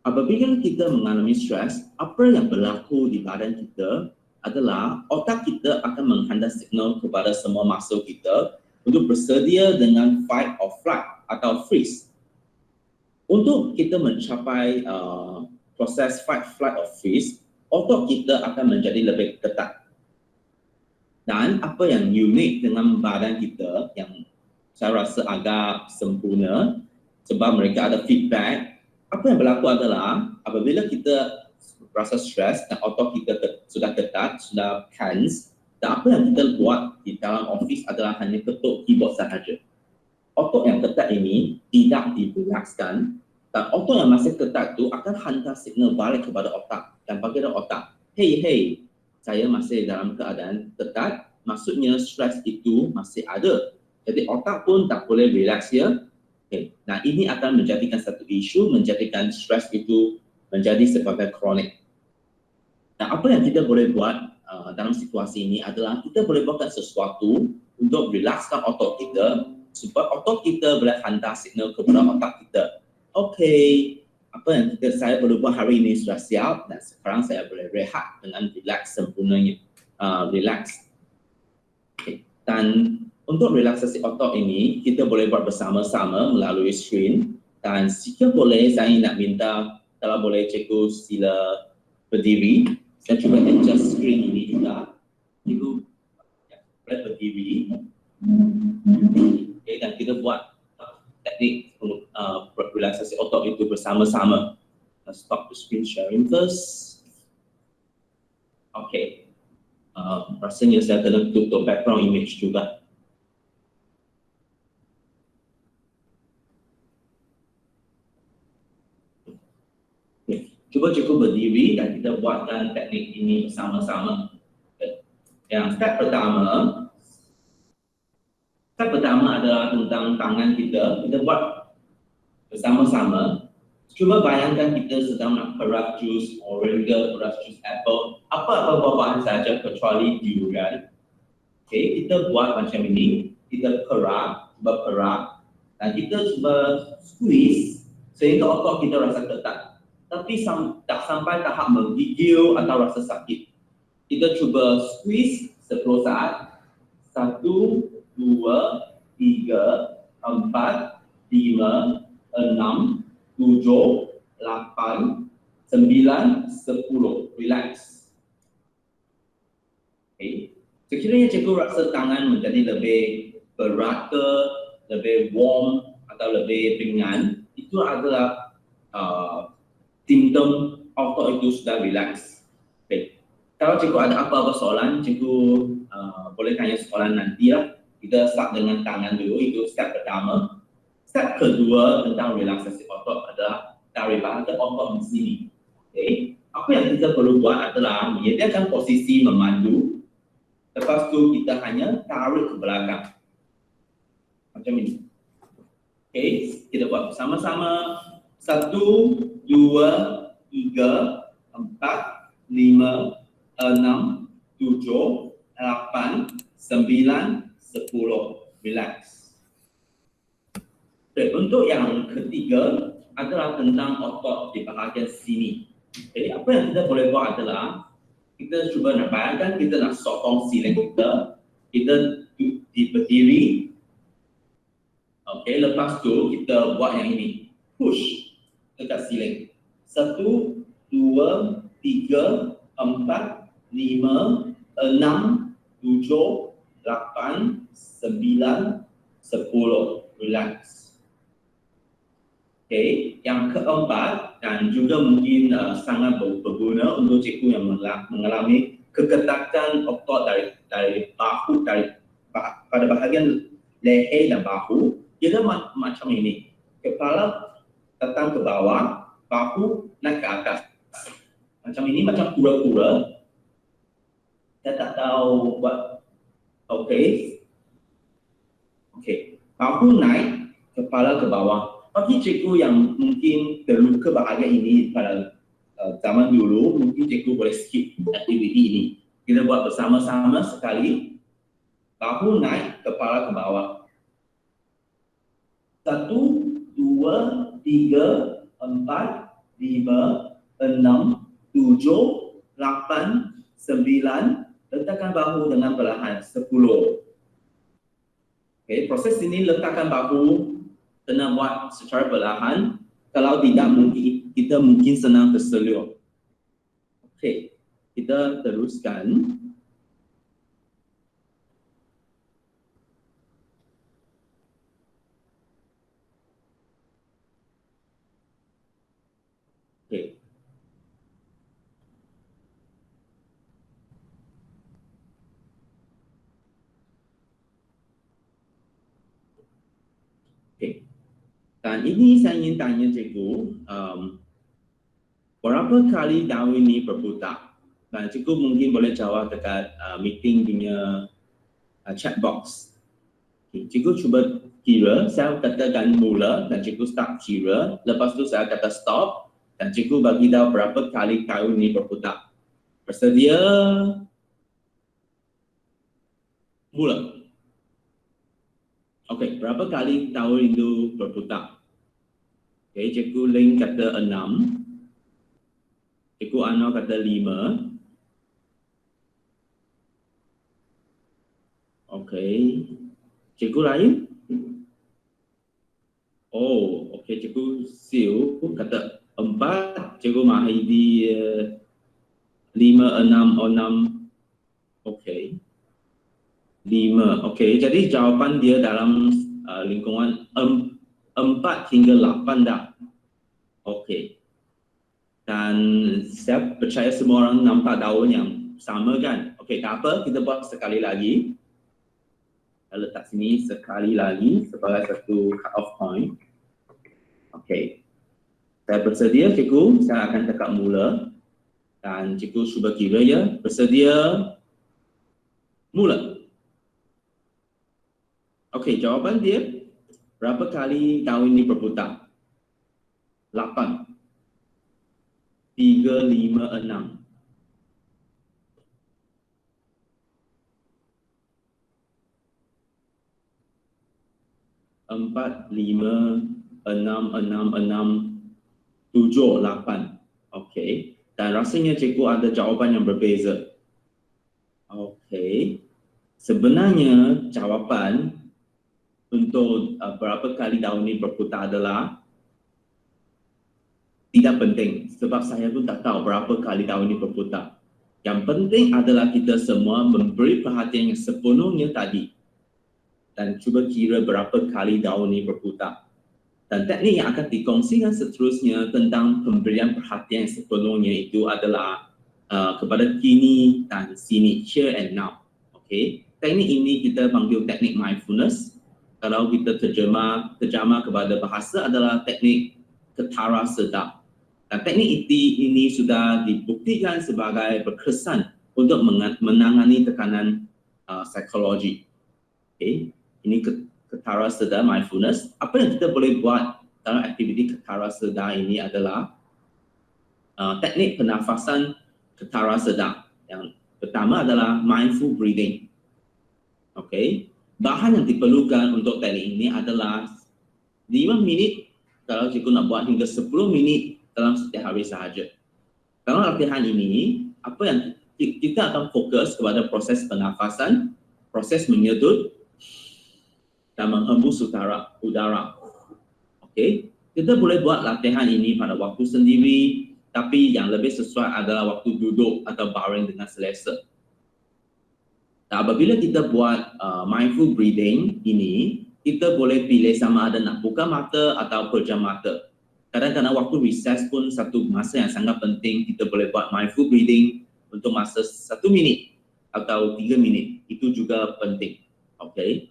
Apabila kita mengalami stres, apa yang berlaku di badan kita adalah otak kita akan menghantar signal kepada semua muscle kita untuk bersedia dengan fight or flight atau freeze. Untuk kita mencapai proses fight, flight or freeze, otak kita akan menjadi lebih ketat. Dan apa yang unik dengan badan kita yang saya rasa agak sempurna sebab mereka ada feedback, apa yang berlaku adalah apabila kita rasa stres dan otak kita sudah ketat, sudah tense, dan apa yang kita buat di dalam office adalah hanya ketuk keyboard sahaja. Otak yang ketat ini tidak direlakskan, dan otak yang masih ketat itu akan hantar signal balik kepada otak dan bagi otak, hey, saya masih dalam keadaan ketat, maksudnya stres itu masih ada. Jadi otak pun tak boleh relax ya. Okay. Nah ini akan menjadikan satu isu, menjadikan stres itu menjadi sebagai kronik. Nah apa yang kita boleh buat dalam situasi ini adalah kita boleh buatkan sesuatu untuk relaxkan otak kita supaya otak kita boleh hantar signal kepada otak kita. Okay, apa yang saya perlu buat hari ini sudah siap dan sekarang saya boleh rehat dengan relax sempurnanya. Relax. Okay. Dan untuk relaksasi otak ini kita boleh buat bersama-sama melalui screen, dan jika boleh saya nak minta kalau boleh cikgu sila berdiri. Saya cuba adjust screen ini juga. Cikgu boleh berdiri. Okay, dan kita buat teknik relaksasi otak itu bersama-sama. Stop the screen sharing first. Okay. Rasanya saya kena tutup background image juga. Okay. Cuba cikgu berdiri dan kita buatkan teknik ini bersama-sama. Okay. Yang step pertama adalah tentang tangan kita buat bersama-sama. Cuba bayangkan kita sedang nak perah jus orange, perah jus apple, apa-apa buah-buahan saja kecuali durian. Okay, kita buat macam ini, kita perah bergerak dan kita cuba squeeze sehingga otot kita rasa ketat. Tapi tak sampai tahap menggigil atau rasa sakit. Kita cuba squeeze 10 saat. 1, 2, 3, 4, 5, 6, 7, 8, 9, 10. Relax. Okay. Sekiranya cikgu rasa tangan menjadi lebih berat ke, lebih warm atau lebih ringan, itu adalah simptom otot itu sudah relax. Okay. Kalau cikgu ada apa-apa soalan, cikgu boleh tanya soalan nanti lah. Kita start dengan tangan dulu, itu step pertama. Step kedua tentang relaksasi otot adalah tarik bahagian otot di sini. Okay. Apa yang kita perlu buat adalah menyediakan posisi memandu. Lepas tu kita hanya tarik ke belakang. Macam ini. Okay, kita buat bersama-sama. 1, 2, 3, 4, 5, 6, 7, 8, 9, 10. Relax. Okay, untuk yang ketiga adalah tentang otot di bahagian sini. Jadi apa yang kita boleh buat adalah kita cuba nak bayangkan kita nak sokong siling kita berdiri. Okey, lepas tu kita buat yang ini, push dekat siling. 1, 2, 3, 4, 5, 6, 7, 8, 9, 10. Relax. Okay, yang keempat dan juga mungkin sangat berguna untuk cikgu yang mengalami keketatan otot dari bahu, pada bahagian leher dan bahu, dia macam ini. Kepala datang ke bawah, bahu naik ke atas. Macam ini, macam kura-kura. Saya tak tahu buat. Okey. Okey. Bahu naik, kepala ke bawah. Bagi cikgu yang mungkin terluka bahagian ini pada zaman dulu, mungkin cikgu boleh skip aktiviti ini. Kita buat bersama-sama sekali. Bahu naik, kepala ke bawah. 1, 2, 3, 4, 5, 6, 7, 8, 9. Letakkan bahu dengan perlahan. 10. Okay, proses ini letakkan bahu kena buat secara perlahan. Kalau tidak mungkin kita mungkin senang terseluruh. Okey, kita teruskan. Okey. Okey. Dan ini saya ingin tanya cikgu, berapa kali daun ini berputar? Dan cikgu mungkin boleh jawab dekat meeting punya chat box. Okay, cikgu cuba kira, saya katakan mula dan cikgu start kira, lepas tu saya kata stop dan cikgu bagi tahu berapa kali daun ini berputar. Bersedia? Mula. Okey, berapa kali daun itu berputar? Okey, cikgu Ling kata 6. Cikgu Anwar kata 5. Okey. Cikgu lain? Oh, okey, cikgu Siu kata 4. Cikgu Mahidi 5, 6, 6. Okey. 5. Okey, jadi jawapan dia dalam lingkungan 4 hingga 8 dah. Okey. Dan saya percaya semua orang nampak daun yang sama kan? Okey, tak apa, kita buat sekali lagi. Saya letak sini sekali lagi sebagai satu cut off point. Okey. Saya bersedia cikgu, saya akan tekan mula. Dan cikgu cuba kira ya. Bersedia? Mula. Okey, jawapan dia berapa kali daun ini berputar? 8. 3, 5, 6. 4, 5, 6, 6, 6, 7, 8. Okey. Dan rasanya cikgu ada jawapan yang berbeza. Okey. Sebenarnya jawapan untuk berapa kali daun ini berputar adalah tidak penting sebab saya pun tak tahu berapa kali daun ini berputar. Yang penting adalah kita semua memberi perhatian yang sepenuhnya tadi dan cuba kira berapa kali daun ini berputar. Dan teknik yang akan dikongsikan seterusnya tentang pemberian perhatian yang sepenuhnya itu adalah kepada kini dan sini, here and now. Okey. Teknik ini kita panggil teknik mindfulness. Kalau kita terjemah kepada bahasa adalah teknik ketara sedar. Dan teknik ini sudah dibuktikan sebagai berkesan untuk menangani tekanan psikologi. Okay. Ini ketara sedar mindfulness. Apa yang kita boleh buat dalam aktiviti ketara sedar ini adalah teknik pernafasan ketara sedar. Yang pertama adalah mindful breathing. Okay. Bahan yang diperlukan untuk teknik ini adalah 5 minit kalau cikgu nak buat hingga 10 minit dalam setiap hari sahaja. Dalam latihan ini, apa yang kita akan fokus kepada proses pernafasan, proses menyedut dan menghembus udara. Okey, kita boleh buat latihan ini pada waktu sendiri, tapi yang lebih sesuai adalah waktu duduk atau baring dengan selesa. Dan apabila kita buat mindful breathing ini, kita boleh pilih sama ada nak buka mata atau pejam mata. Kadang-kadang waktu recess pun satu masa yang sangat penting, kita boleh buat mindful breathing untuk masa 1 minit atau 3 minit. Itu juga penting. Okey.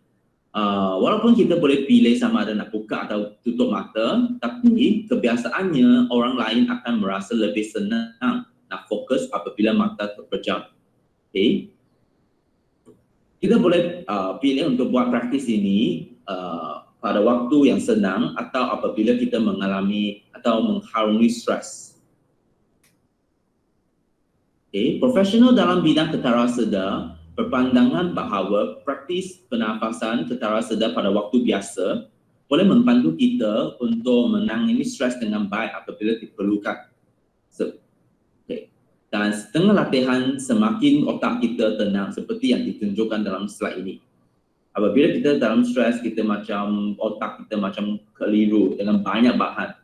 Walaupun kita boleh pilih sama ada nak buka atau tutup mata, tapi kebiasaannya orang lain akan merasa lebih senang nak fokus apabila mata terpejam. Okey. Kita boleh pilih untuk buat praktis ini pada waktu yang senang atau apabila kita mengalami atau mengharungi stres. Okay. Profesional dalam bidang ketara sedar berpandangan bahawa praktis pernafasan ketara sedar pada waktu biasa boleh membantu kita untuk menangani stres dengan baik apabila diperlukan. Okay. Dan setengah latihan semakin otak kita tenang seperti yang ditunjukkan dalam slide ini. Apabila kita dalam stres, kita macam otak kita macam keliru dengan banyak bahan.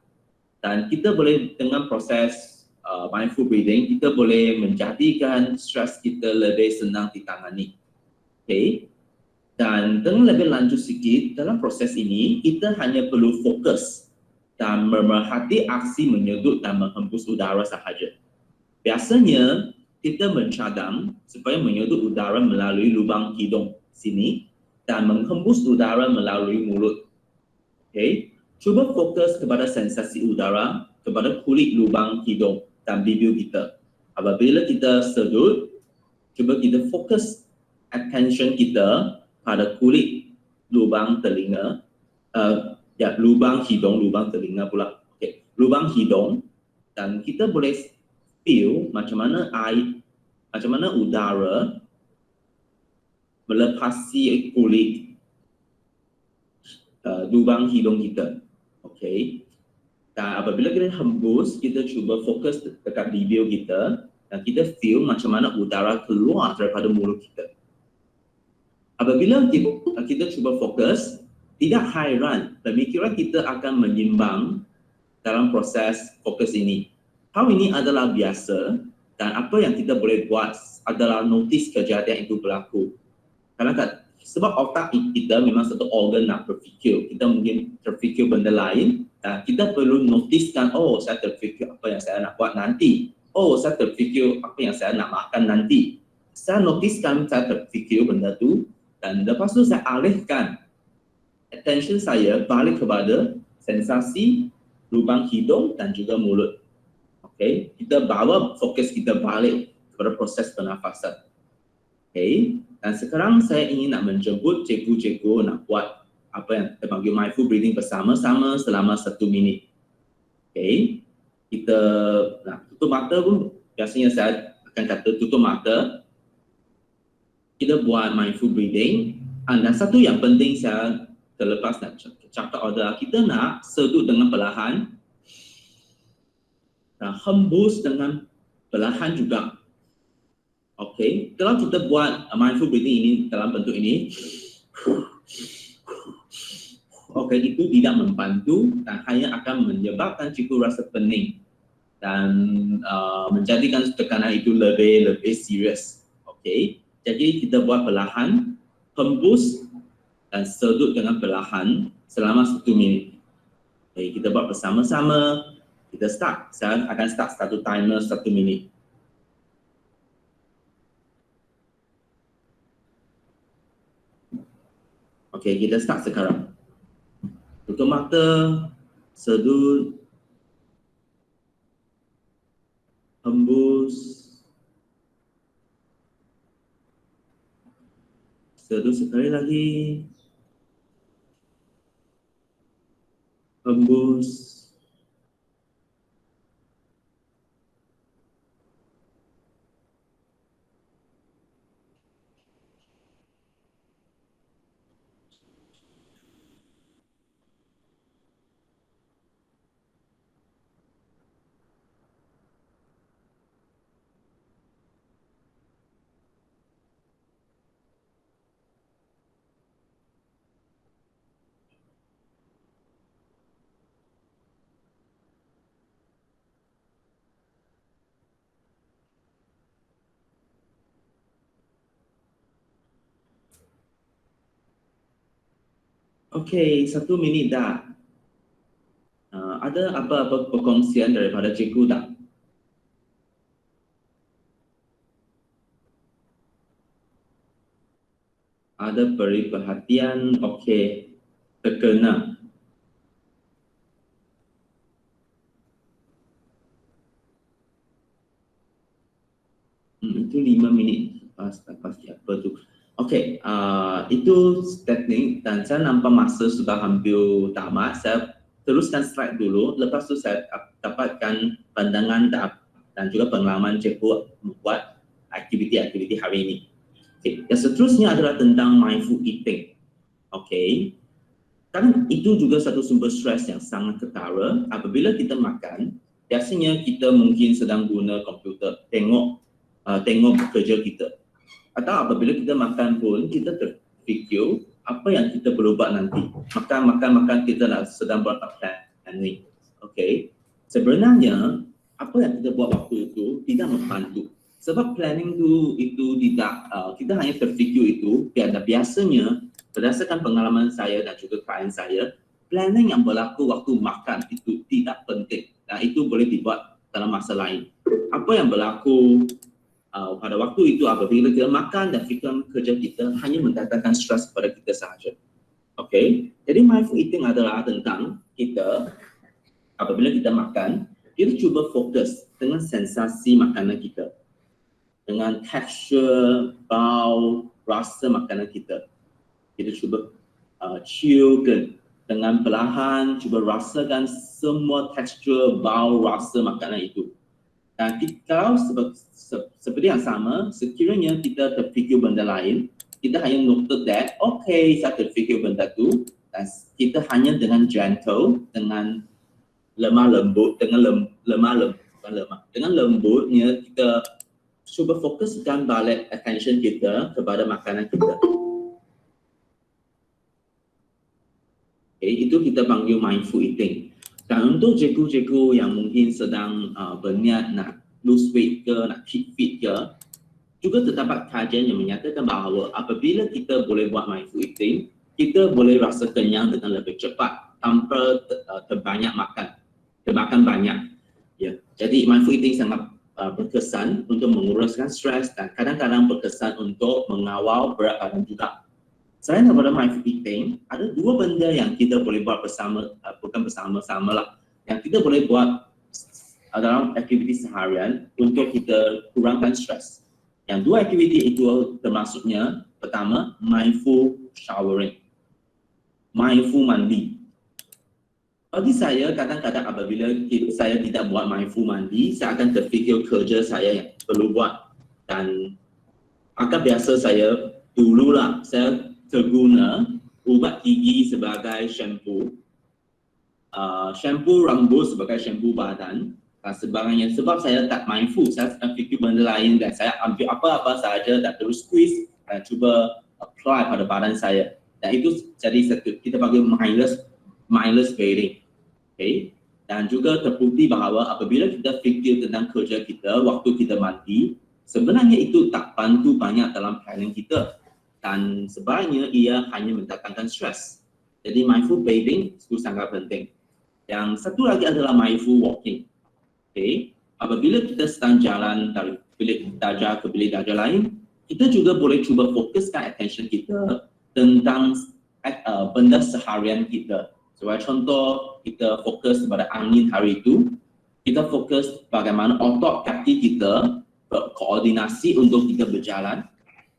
Dan kita boleh dengan proses mindful breathing, kita boleh menjadikan stres kita lebih senang ditangani. Okay. Dan dengan lebih lanjut sikit, dalam proses ini, kita hanya perlu fokus dan memerhati aksi menyedut dan menghembus udara sahaja. Biasanya, kita mencadang supaya menyedut udara melalui lubang hidung sini dan menghembus udara melalui mulut. Okay. Cuba fokus kepada sensasi udara kepada kulit lubang hidung dan bibir kita. Apabila kita sedut, cuba kita fokus attention kita pada kulit lubang telinga, lubang hidung, lubang telinga pula. Okay. Lubang hidung, dan kita boleh feel macam mana air, macam mana udara melepasi kulit lubang hidung kita. Okey. Dan apabila kita hembus, kita cuba fokus dekat bibir kita dan kita feel macam mana udara keluar daripada mulut kita. Apabila kita cuba fokus, tidak hairan pemikiran kita akan menyimbang dalam proses fokus ini. Hal ini adalah biasa dan apa yang kita boleh buat adalah notis kejadian itu berlaku. Karena sebab otak kita memang satu organ nak berfikir, kita mungkin terfikir benda lain dan kita perlu notiskan, oh saya terfikir apa yang saya nak buat nanti, oh saya terfikir apa yang saya nak makan nanti. Saya notiskan saya terfikir benda tu dan lepas tu saya alihkan attention saya balik kepada sensasi lubang hidung dan juga mulut. Okay, kita bawa fokus kita balik kepada proses pernafasan. Okay. Dan sekarang saya ingin nak menjemput cikgu-cikgu nak buat apa yang kita panggil mindful breathing bersama-sama selama 1 minit. Okay. Kita nak tutup mata pun, biasanya saya akan kata tutup mata. Kita buat mindful breathing. Dan satu yang penting saya terlepas nak cakap order, kita nak sedut dengan perlahan dan hembus dengan perlahan juga. Okey, kalau kita buat mindful breathing ini dalam bentuk ini, okey, itu tidak membantu dan hanya akan menyebabkan cikgu rasa pening dan menjadikan tekanan itu lebih serius. Okey, jadi kita buat perlahan, hembus dan sedut dengan perlahan selama 1 minit. Okay, kita buat bersama-sama. Kita start. Saya akan start satu timer 1 minit. Okey, kita start sekarang. Tutup mata, sedut, hembus, sedut sekali lagi, hembus, okey, 1 minit dah. Ada apa-apa perkongsian daripada cikgu tak? Ada beri perhatian, okey, terkena. Itu 5 minit lepas apa tu. Okey, itu teknik dan saya nampak masa sudah hampir tamat. Saya teruskan slide dulu, lepas tu saya dapatkan pandangan dan juga pengalaman cikgu membuat aktiviti-aktiviti hari ini. Okay. Yang seterusnya adalah tentang mindful eating. Okey, kan itu juga satu sumber stres yang sangat ketara. Apabila kita makan, biasanya kita mungkin sedang guna komputer, tengok kerja kita. Atau apabila kita makan pun, kita terfikir apa yang kita perlu buat nanti. Makan, kita sedang buat planning. Okey, sebenarnya apa yang kita buat waktu itu tidak membantu. Sebab planning itu tidak, kita hanya terfikir itu, biasanya berdasarkan pengalaman saya dan juga klien saya, planning yang berlaku waktu makan itu tidak penting. Dan itu boleh dibuat dalam masa lain. Apa yang berlaku pada waktu itu apabila kita makan dan fikiran kerja kita hanya mendatangkan stres kepada kita sahaja. Okey, jadi mindful eating adalah tentang kita apabila kita makan, kita cuba fokus dengan sensasi makanan kita, dengan tekstur, bau, rasa makanan kita. Kita cuba chill dengan perlahan, cuba rasakan semua tekstur, bau, rasa makanan itu. Dan kalau seperti yang sama, sekiranya kita terfikir benda lain, kita hanya note that, okay, saya terfikir benda tu, dan kita hanya dengan gentle, dengan lemah lembut, dengan lembutnya kita cuba fokuskan balik attention kita kepada makanan kita. Okay, itu kita panggil mindful eating. Dan untuk cikgu-cikgu yang mungkin sedang berniat nak lose weight ke, nak keep fit ke, juga terdapat kajian yang menyatakan bahawa apabila kita boleh buat mindful eating, kita boleh rasa kenyang dengan lebih cepat tanpa terbanyak makan banyak. Ya, jadi mindful eating sangat berkesan untuk menguruskan stres dan kadang-kadang berkesan untuk mengawal berat badan juga. Selain daripada mindful eating, ada dua benda yang kita boleh buat bersama, bukan bersama-sama lah, yang kita boleh buat dalam aktiviti seharian untuk kita kurangkan stres. Yang dua aktiviti itu termasuknya, pertama, mindful showering, mindful mandi. Bagi saya, kadang-kadang apabila saya tidak buat mindful mandi, saya akan terfikir kerja saya yang perlu buat. Dan maka biasa saya dululah, saya terguna ubat gigi sebagai shampoo, shampoo rambut sebagai shampoo badan dan sebagainya. Sebab saya tak mindful, saya sedang fikir benda lain dan saya ambil apa-apa sahaja dan terus squeeze dan cuba apply pada badan saya. Dan itu jadi satu, kita panggil mindless bathing. Okay? Dan juga terbukti bahawa apabila kita fikir tentang kerja kita waktu kita mandi, sebenarnya itu tak bantu banyak dalam planning kita. Dan sebenarnya ia hanya mendatangkan stres. Jadi mindful bathing itu sangat penting. Yang satu lagi adalah mindful walking. Okay? Apabila kita sedang jalan dari bilik darjah ke bilik darjah lain, kita juga boleh cuba fokuskan attention kita tentang benda seharian kita. Sebagai contoh, kita fokus pada angin hari itu, kita fokus bagaimana otot kaki kita berkoordinasi untuk kita berjalan.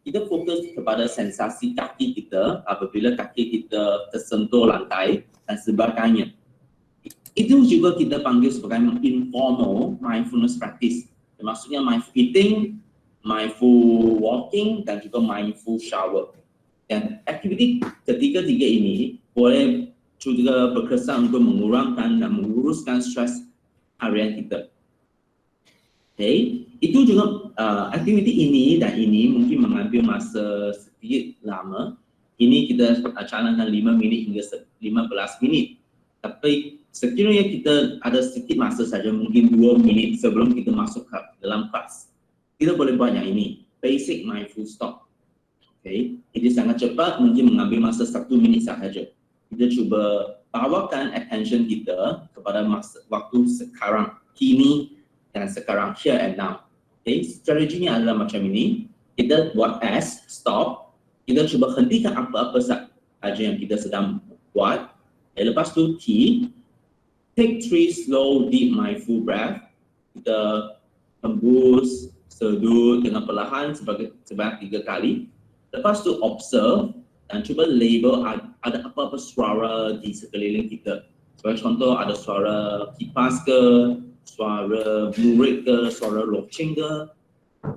Kita fokus kepada sensasi kaki kita apabila kaki kita tersentuh lantai dan sebagainya. Itu juga kita panggil sebagai informal mindfulness practice. Maksudnya mindful eating, mindful walking dan juga mindful shower. Dan aktiviti ketiga-tiga ini boleh juga berkesan untuk mengurangkan dan menguruskan stres harian kita. Okay. Itu juga aktiviti ini dan ini mungkin mengambil masa sedikit lama. Ini kita canangkan 5 minit hingga 15 minit. Tapi sekiranya kita ada sedikit masa saja, mungkin 2 minit sebelum kita masuk ke dalam kelas, kita boleh buat yang ini, basic mindful stop. Okay. Ini sangat cepat, mungkin mengambil masa 1 minit sahaja. Kita cuba bawakan attention kita kepada masa, waktu sekarang, kini dan sekarang, here and now. Okay. Strateginya adalah macam ini. Kita buat S, stop. Kita cuba hentikan apa-apa sahaja yang kita sedang buat. Lepas tu T, take 3 slow, deep, mindful breath. Kita hembus, sedut dengan perlahan sebanyak 3 kali. Lepas tu observe dan cuba label ada apa-apa suara di sekeliling kita. Sebagai contoh, ada suara kipas ke, suara murid ke, suara loceng ke.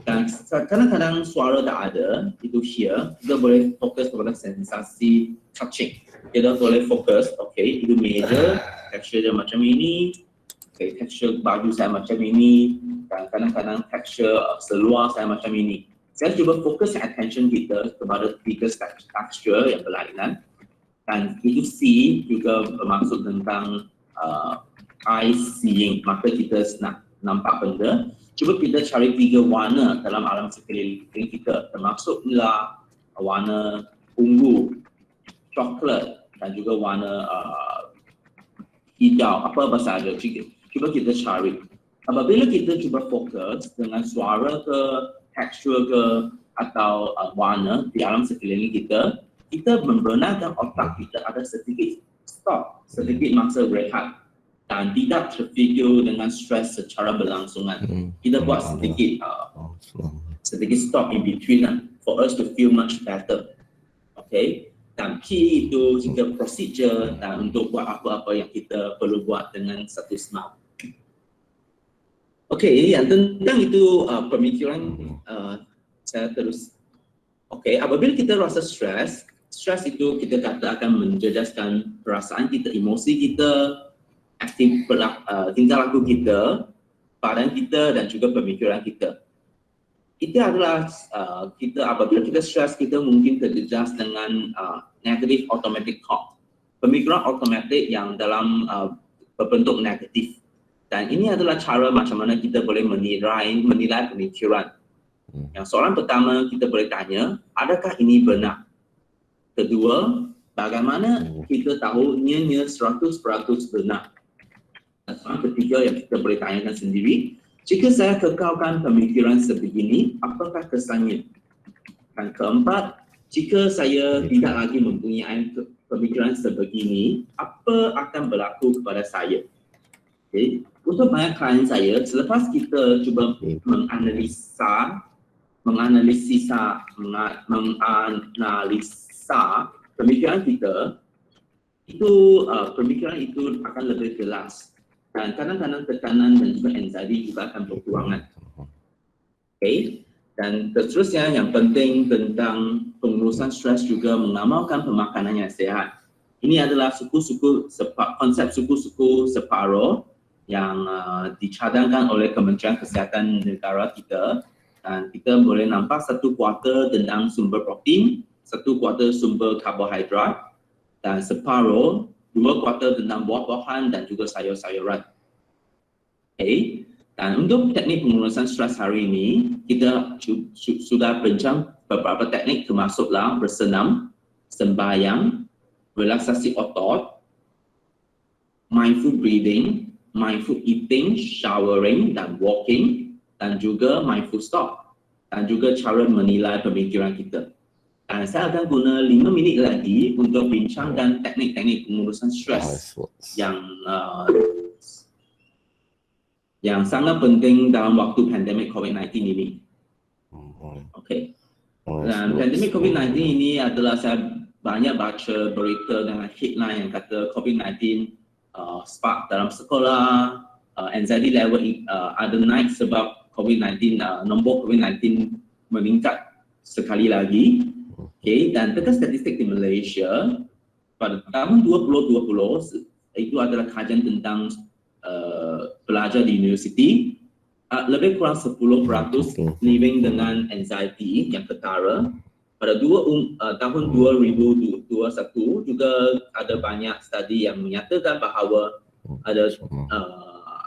Dan kadang-kadang suara tak ada, itu here, kita boleh fokus kepada sensasi touching. Kita boleh fokus, okay, itu meja, tekstur dia macam ini, okay, tekstur baju saya macam ini, dan kadang-kadang tekstur seluar saya macam ini. Saya cuba fokus attention kita kepada 3 tekstur yang berlainan. Dan itu C juga bermaksud tentang eye seeing, maka kita nak nampak benda. Cuba kita cari 3 warna dalam alam sekeliling kita, termasuklah warna ungu, coklat dan juga warna hijau, apa sahaja. Cuba kita cari. Apabila kita cuba fokus dengan suara ke, tekstur ke, atau warna di alam sekeliling kita, kita membenarkan otak kita ada sedikit stop, sedikit masa berehat dan tidak terfikir dengan stres secara berlangsungan. Kita buat sedikit stop in between for us to feel much better. Okay? Dan P itu jika procedure dan untuk buat apa-apa yang kita perlu buat dengan satu smile. Okay, yang tentang itu pemikiran saya terus. Okay, apabila kita rasa stres itu kita kata akan menjejaskan perasaan kita, emosi kita, tingkah laku kita, badan kita dan juga pemikiran kita. Itu adalah kita apabila kita stres kita mungkin terjejas dengan negative automatic thought, pemikiran otomatik yang dalam berbentuk negatif. Dan ini adalah cara macam mana kita boleh menilai pemikiran. Yang soalan pertama kita boleh tanya, adakah ini benar? Kedua, bagaimana kita tahu ianya 100% benar? Dan soalan ketiga yang kita boleh tanyakan sendiri, jika saya kekalkan pemikiran sebegini, apakah kesannya? Dan keempat, jika saya tidak lagi mempunyai pemikiran sebegini, apa akan berlaku kepada saya? Okay. Untuk banyak klien saya, selepas kita cuba menganalisa pemikiran kita, itu pemikiran itu akan lebih jelas. Dan kadang-kadang tekanan dan juga anxiety juga akan berkurangan. Okay. Dan seterusnya yang penting tentang pengurusan stres juga mengamalkan pemakanan yang sehat. Ini adalah konsep suku-suku separuh yang dicadangkan oleh Kementerian Kesihatan negara kita. Dan kita boleh nampak 1 kuarter tentang sumber protein, 1 kuarter sumber karbohidrat, dan separuh 2 kuarter tentang buah-buahan dan juga sayur-sayuran. Okay. Dan untuk teknik pengurusan stres hari ini, kita sudah bincang beberapa teknik termasuklah bersenam, sembahyang, relaksasi otot, mindful breathing, mindful eating, showering dan walking, dan juga mindful stop, dan juga cara menilai pemikiran kita. Dan saya akan guna 5 minit lagi untuk bincangkan teknik-teknik pengurusan stres yang sangat penting dalam waktu pandemik COVID-19 ini. Okey. Dan pandemik COVID-19 ini adalah saya banyak baca berita dengan headline yang kata COVID-19 spark dalam sekolah, anxiety level ada naik sebab COVID-19, nombor COVID-19 meningkat sekali lagi. Okey, dan dekat statistik di Malaysia pada tahun 2020 itu adalah kajian tentang pelajar di universiti, lebih kurang 10% living dengan anxiety yang ketara. Pada tahun 2021 juga ada banyak studi yang menyatakan bahawa ada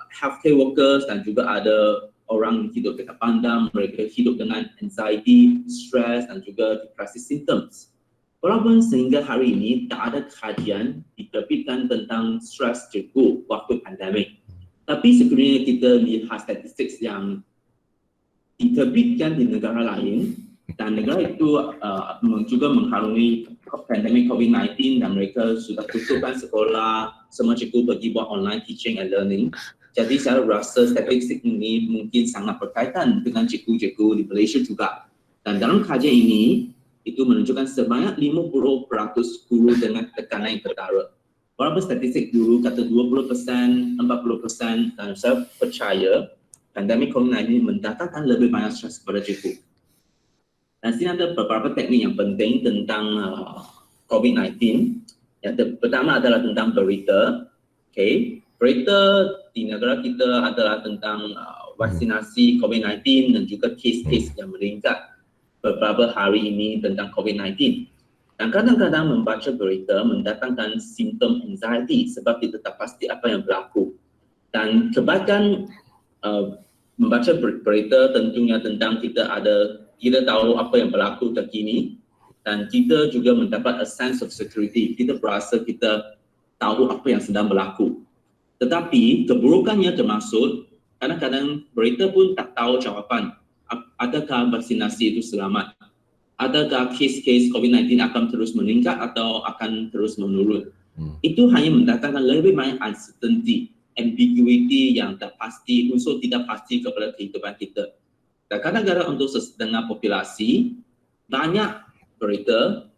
healthcare workers dan juga ada orang hidup dekat pandang, mereka hidup dengan anxiety, stress dan juga depresi symptoms. Walaupun sehingga hari ini tak ada kajian diterbitkan tentang stres cikgu waktu pandemik. Tapi sekiranya kita lihat statistik yang diterbitkan di negara lain, dan negara itu juga mengharungi pandemik COVID-19 dan mereka sudah tutupkan sekolah, semua cikgu pergi buat online teaching and learning. Jadi saya rasa statistik ini mungkin sangat berkaitan dengan cikgu-cikgu di Malaysia juga. Dan dalam kajian ini, itu menunjukkan sebanyak 50% guru dengan tekanan yang ketara. Walaupun statistik dulu kata 20%, 40%, dan saya percaya pandemik COVID-19 mendatangkan lebih banyak stres kepada cikgu. Dan sini ada beberapa teknik yang penting tentang COVID-19. Yang pertama adalah tentang berita. Okay. Berita di negara kita adalah tentang vaksinasi COVID-19 dan juga kes-kes yang meningkat beberapa hari ini tentang COVID-19. Dan kadang-kadang membaca berita mendatangkan simptom anxiety sebab kita tak pasti apa yang berlaku. Dan kebaikan membaca berita tentunya tentang kita tahu apa yang berlaku terkini dan kita juga mendapat a sense of security. Kita berasa kita tahu apa yang sedang berlaku. Tetapi keburukannya termasuk kadang-kadang berita pun tak tahu jawapan. Adakah vaksinasi itu selamat? Adakah kes-kes COVID-19 akan terus meningkat atau akan terus menurun? Itu hanya mendatangkan lebih banyak uncertainty, ambiguity yang tak pasti, unsur tidak pasti kepada kehidupan kita. Dan kadang-kadang untuk setengah populasi, banyak berita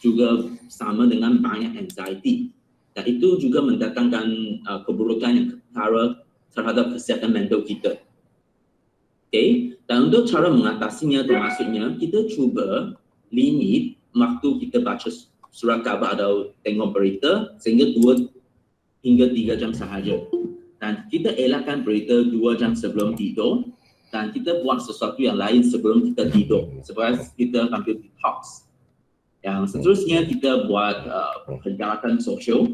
juga sama dengan banyak anxiety. Dan itu juga mendatangkan keburukan yang ketara terhadap kesihatan mental kita. Okay. Dan untuk cara mengatasinya termasuknya kita cuba limit waktu kita baca surat khabar atau tengok berita sehingga 2 hingga 3 jam sahaja. Dan kita elakkan berita 2 jam sebelum tidur dan kita buat sesuatu yang lain sebelum kita tidur supaya kita ambil detox. Yang seterusnya kita buat penjarakan sosial.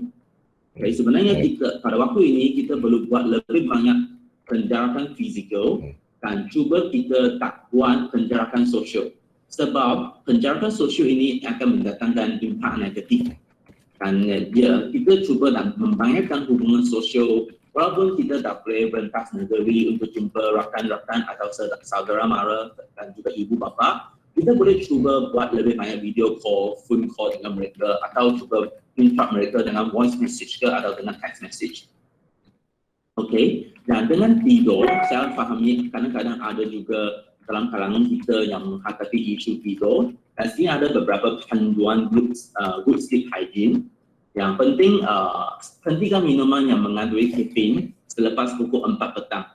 Okay, sebenarnya kita pada waktu ini kita perlu buat lebih banyak penjarakan fizikal dan cuba kita tak buat penjarakan sosial sebab penjarakan sosial ini akan mendatangkan impak negatif dan kita cuba dan membangunkan hubungan sosial walaupun kita tak boleh berentas negeri untuk jumpa rakan-rakan atau saudara mara dan juga ibu bapa, kita boleh cuba buat lebih banyak video call, phone call dengan mereka atau cuba instruct mereka dengan voice message ke atau dengan text message. Okey, dan dengan tidur, saya fahami kadang-kadang ada juga dalam kalangan kita yang menghadapi isu tidur. Dan sini ada beberapa panduan good sleep hygiene. Yang penting, hentikan minuman yang mengandung kafein selepas pukul 4 petang.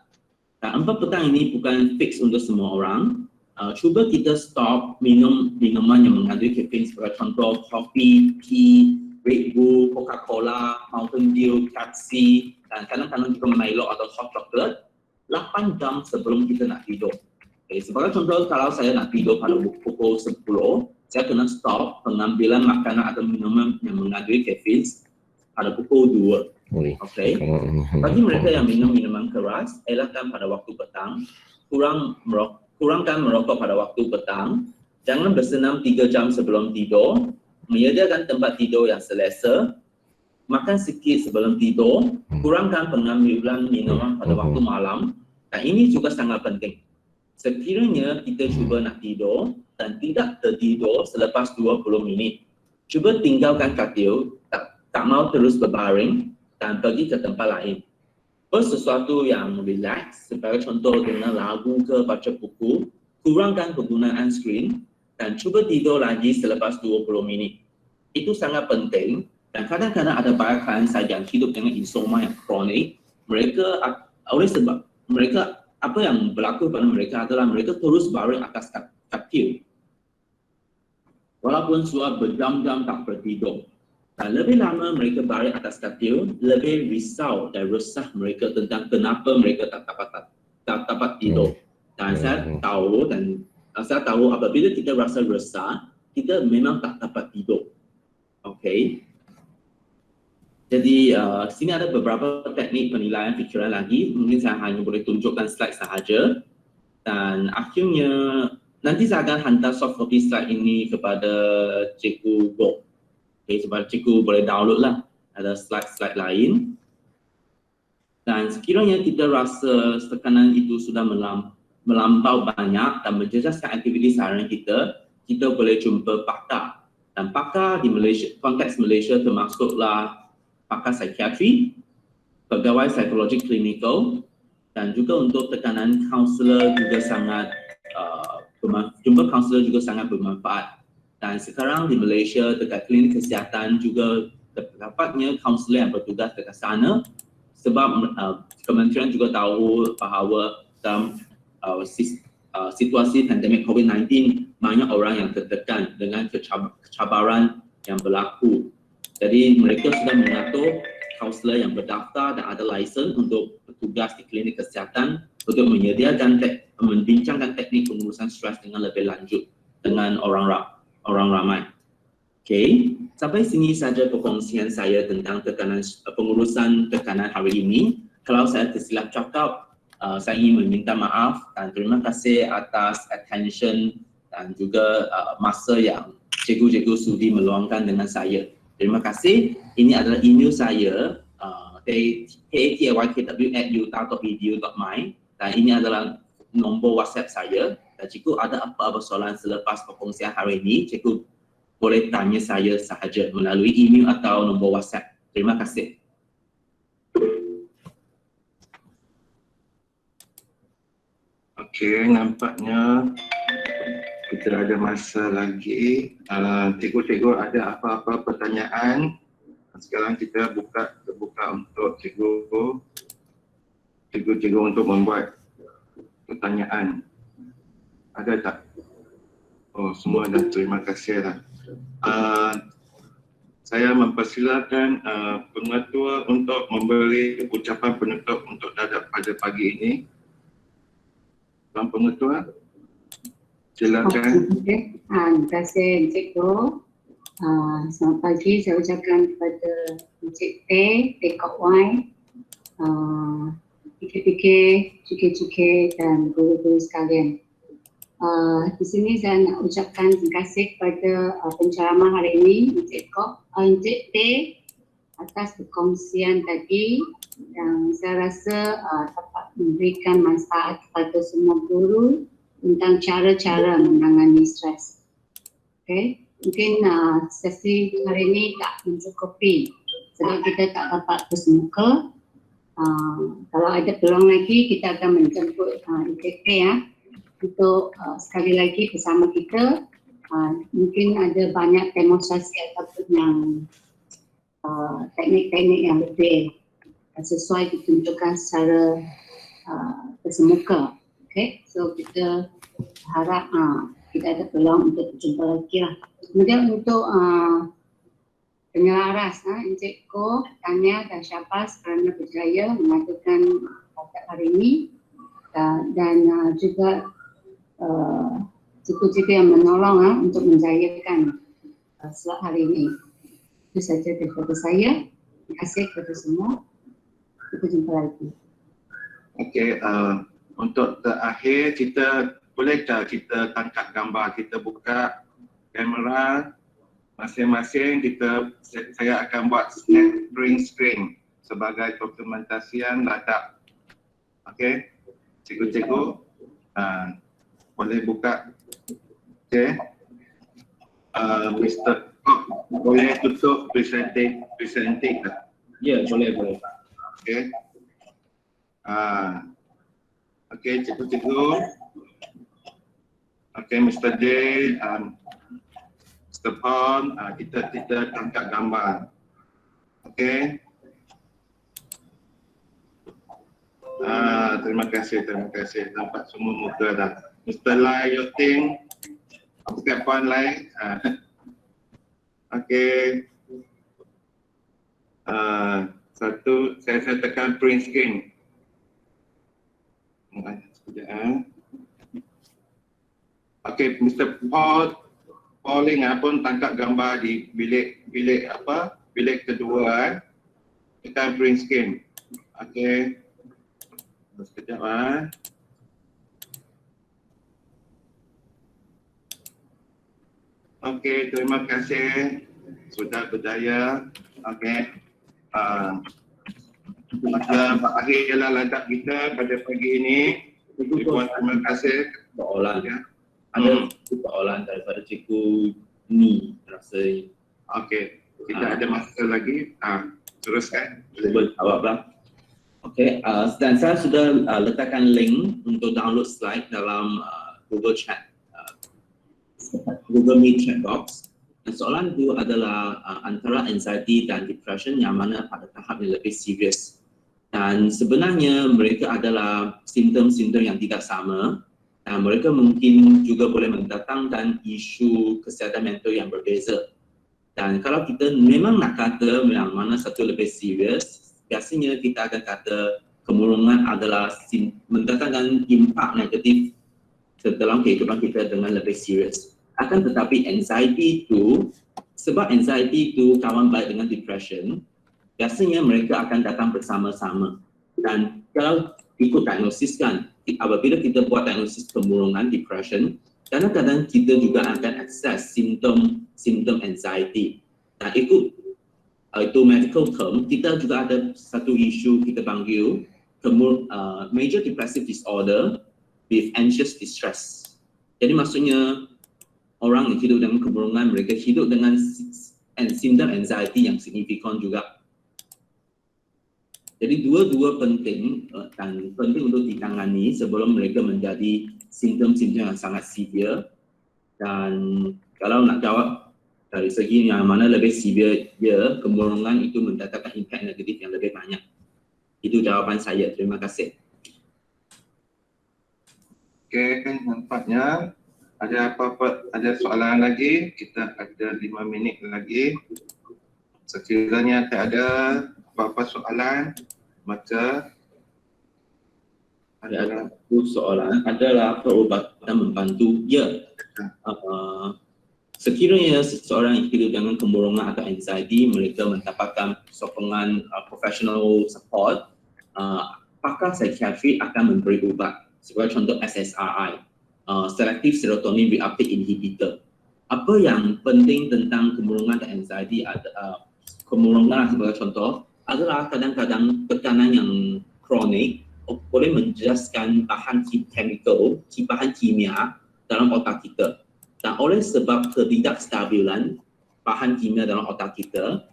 Dan 4 petang ini bukan fix untuk semua orang. cuba kita stop minum minuman yang mengandung kafein sebagai contoh kopi, tea, Red Bull, Coca-Cola, Mountain Dew, Pepsi, dan kadang-kadang juga Milo atau hot chocolate 8 jam sebelum kita nak tidur. Okay, sebagai contoh, kalau saya nak tidur pada pukul 10, saya kena stop pengambilan makanan atau minuman yang mengandung kafein pada pukul 2. Okay. Bagi mereka yang minum minuman keras, elakkan pada waktu petang, kurangkan merokok pada waktu petang, jangan bersenam 3 jam sebelum tidur, menyediakan tempat tidur yang selesa, makan sikit sebelum tidur, kurangkan pengambilan minuman pada waktu malam, dan ini juga sangat penting. Sekiranya kita cuba nak tidur dan tidak tertidur selepas 20 minit, cuba tinggalkan katil, tak mau terus berbaring dan pergi ke tempat lain. Sesuatu yang relax, sebagai contoh dengar lagu ke baca buku, kurangkan penggunaan skrin dan cuba tidur lagi selepas 20 minit. Itu sangat penting dan kadang-kadang ada banyak klien saya yang hidup dengan insomnia yang kronik. Mereka oleh sebab mereka apa yang berlaku pada mereka adalah mereka terus baring atas katil. Walaupun sudah berjam-jam tak bertidur. Dan lebih lama mereka baring atas katil, lebih risau dan resah mereka tentang kenapa mereka tak dapat tidur. Dan saya tahu apabila kita rasa resah, kita memang tak dapat tidur. Okay. Jadi sini ada beberapa teknik penilaian fikiran lagi. Mungkin saya hanya boleh tunjukkan slide sahaja. Dan akhirnya nanti saya akan hantar soft copy slide ini kepada Cikgu Gok. Okay, supaya Cikgu boleh download lah. Ada slide-slide lain. Dan sekiranya kita rasa tekanan itu sudah melampau banyak dan menjejaskan aktiviti seharian kita boleh jumpa pakar. Dan pakar di Malaysia, konteks Malaysia termasuklah pakar psikiatri, pegawai psikologi klinikal, dan juga untuk tekanan kaunselor juga sangat jumpa kaunselor juga sangat bermanfaat. Dan sekarang di Malaysia dekat klinik kesihatan juga terdapatnya kaunselor yang bertugas dekat sana sebab kementerian juga tahu bahawa dalam situasi pandemik COVID-19 banyak orang yang tertekan dengan kecabaran yang berlaku. Jadi mereka sudah mengatur kaunselor yang berdaftar dan ada lisen untuk bertugas di klinik kesihatan untuk menyediakan membincangkan teknik pengurusan stres dengan lebih lanjut dengan orang ramai. Okay, sampai sini saja perkongsian saya tentang pengurusan tekanan hari ini. Kalau saya tersilap cakap, saya ingin meminta maaf dan terima kasih atas attention dan juga masa yang cikgu-cikgu sudi meluangkan dengan saya. Terima kasih. Ini adalah email saya tataykwkw@utah.edu.my dan ini adalah nombor WhatsApp saya. Dan cikgu ada apa-apa soalan selepas perkongsian hari ini, cikgu boleh tanya saya sahaja melalui email atau nombor WhatsApp. Terima kasih. Okey, nampaknya kita ada masa lagi. Cikgu-cikgu ada apa-apa pertanyaan? Sekarang kita terbuka untuk cikgu-cikgu untuk membuat pertanyaan. Ada tak? Oh, semua dah, terima kasih lah. Saya mempersilakan pengetua untuk memberi ucapan penutup untuk dadap pada pagi ini. Tuan Pengetua, silakan. Okay. Terima kasih Cikgu. Selamat pagi saya ucapkan kepada Encik Teh Kok Wai, PKPK, CK dan guru-guru sekalian. Di sini saya nak ucapkan terima kasih kepada penceramah hari ini Encik Teh atas perkongsian tadi yang saya rasa dapat memberikan manfaat kepada semua guru tentang cara-cara menangani stres. Okay. Mungkin sesi hari ini tak mencukupi sebab kita tak dapat bersemuka. Kalau ada peluang lagi kita akan menjemput Encik Teh untuk sekali lagi bersama kita. Mungkin ada banyak demonstrasi ataupun yang teknik-teknik yang lebih sesuai ditunjukkan secara bersemuka. Okay, so kita harap kita ada peluang untuk berjumpa lagi lah. Kemudian untuk penyelaras, Encik Ko, Tania dan Syafas kerana berjaya mengadakan pada hari ini dan juga cikgu-cikgu yang menolong untuk menjayakan slot hari ini. Itu saja daripada saya. Terima kasih kepada semua. Kita jumpa lagi. Okey, untuk terakhir boleh tak kita tangkap gambar, kita buka kamera masing-masing, saya akan buat snap print screen sebagai dokumentasian ladak. Okey, cikgu-cikgu boleh buka. Okey, Mr. boleh tutup presenting tak? Ya, boleh. Okey. Okey, cikgu-cikgu. Okey, Mr. J, Mr. Pon, kita tangkap gambar. Okey. Terima kasih. Nampak semua muka dah. Mr. Lai Yoting, Mr. Pon Lai. Okey. Satu, saya tekan print screen. Sekejap. Okey, Mr. Pauling pun tangkap gambar di bilik kedua. Tekan print screen. Okey. Sekejap. Okey, terima kasih sudah berjaya. Okey. Maka akhirlah lantak kita pada pagi ini. Terima kasih. Soalan. Ada soalan daripada cikgu ni rasa. Okey, kita ada masa lagi. Teruskan. Boleh jawab lah. Okey, dan saya sudah letakkan link untuk download slide dalam Google Chat, Google Meet chat box. Dan soalan itu adalah antara anxiety dan depression yang mana pada tahap yang lebih serius. Dan sebenarnya mereka adalah simptom-simptom yang tidak sama dan mereka mungkin juga boleh mendatangkan isu kesihatan mental yang berbeza. Dan kalau kita memang nak kata yang mana satu lebih serius, biasanya kita akan kata kemurungan adalah mendatangkan impak negatif dalam kehidupan kita dengan lebih serius. Akan tetapi anxiety itu, sebab anxiety itu kawan baik dengan depression, biasanya mereka akan datang bersama-sama. Dan kalau ikut diagnosis kan, apabila kita buat diagnosis kemurungan, depression, kadang-kadang kita juga akan access simptom anxiety. Dan ikut itu medical term, kita juga ada satu isu kita panggil major depressive disorder with anxious distress. Jadi maksudnya orang yang hidup dengan kemurungan, mereka hidup dengan simptom anxiety yang signifikan juga. Jadi dua-dua penting dan penting untuk ditangani sebelum mereka menjadi simptom-simptom yang sangat severe. Dan kalau nak jawab dari segi yang mana lebih severe, kemurungan itu mendatangkan impact negatif yang lebih banyak. Itu jawapan saya. Terima kasih. Okey, nampaknya ada soalan lagi? Kita ada 5 minit lagi. Sekiranya tak ada apa-apa soalan, maka ada satu soalan, adalah perubatan membantu? Ya. Sekiranya seseorang yang hidup dengan kemurungan atau anxiety, mereka mendapatkan sokongan professional support, pakar psikiatri akan memberi ubat. Sebagai contoh SSRI, Selective Serotonin Reuptake Inhibitor. Apa yang penting tentang kemurungan dan anxiety, kemurungan sebagai contoh, adalah kadang-kadang tekanan yang kronik boleh menjelaskan bahan kimia dalam otak kita. Dan oleh sebab ketidakstabilan bahan kimia dalam otak kita,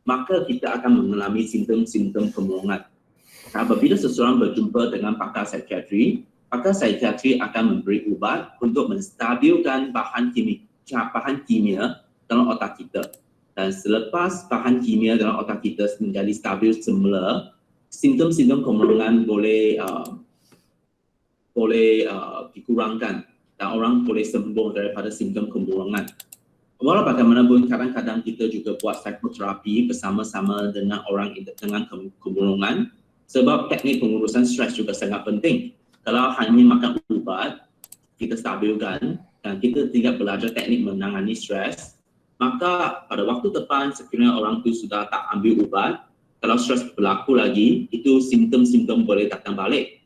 maka kita akan mengalami simptom-simptom kemurungan. Apabila seseorang berjumpa dengan pakar psikiatri akan memberi ubat untuk menstabilkan bahan kimia dalam otak kita. Dan selepas bahan kimia dalam otak kita menjadi stabil semula, simptom-simptom kemurungan boleh boleh dikurangkan dan orang boleh sembuh daripada simptom kemurungan. Walau bagaimanapun kadang-kadang kita juga buat psikoterapi bersama-sama dengan orang dengan kemurungan sebab teknik pengurusan stres juga sangat penting. Kalau hanya makan ubat, kita stabilkan dan kita tidak belajar teknik menangani stres, maka pada waktu depan sekiranya orang itu sudah tak ambil ubat, kalau stres berlaku lagi, itu simptom-simptom boleh datang balik.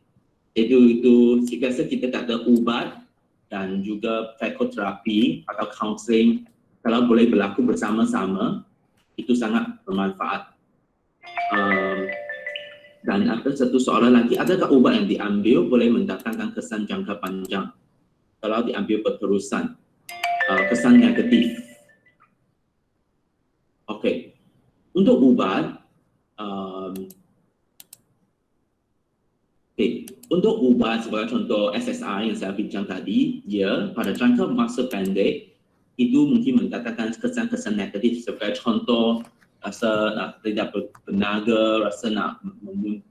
Itu biasa kita kata ubat dan juga psikoterapi atau counseling kalau boleh berlaku bersama-sama, itu sangat bermanfaat. Dan ada satu soalan lagi, adakah ubat yang diambil boleh mendatangkan kesan jangka panjang kalau diambil berterusan, kesan negatif? Okey, untuk ubat, untuk ubat sebagai contoh SSRI yang saya bincang tadi, dia pada jangka masa pendek itu mungkin mendatangkan kesan-kesan negatif sebagai contoh rasa nak tidak bertenaga, rasa nak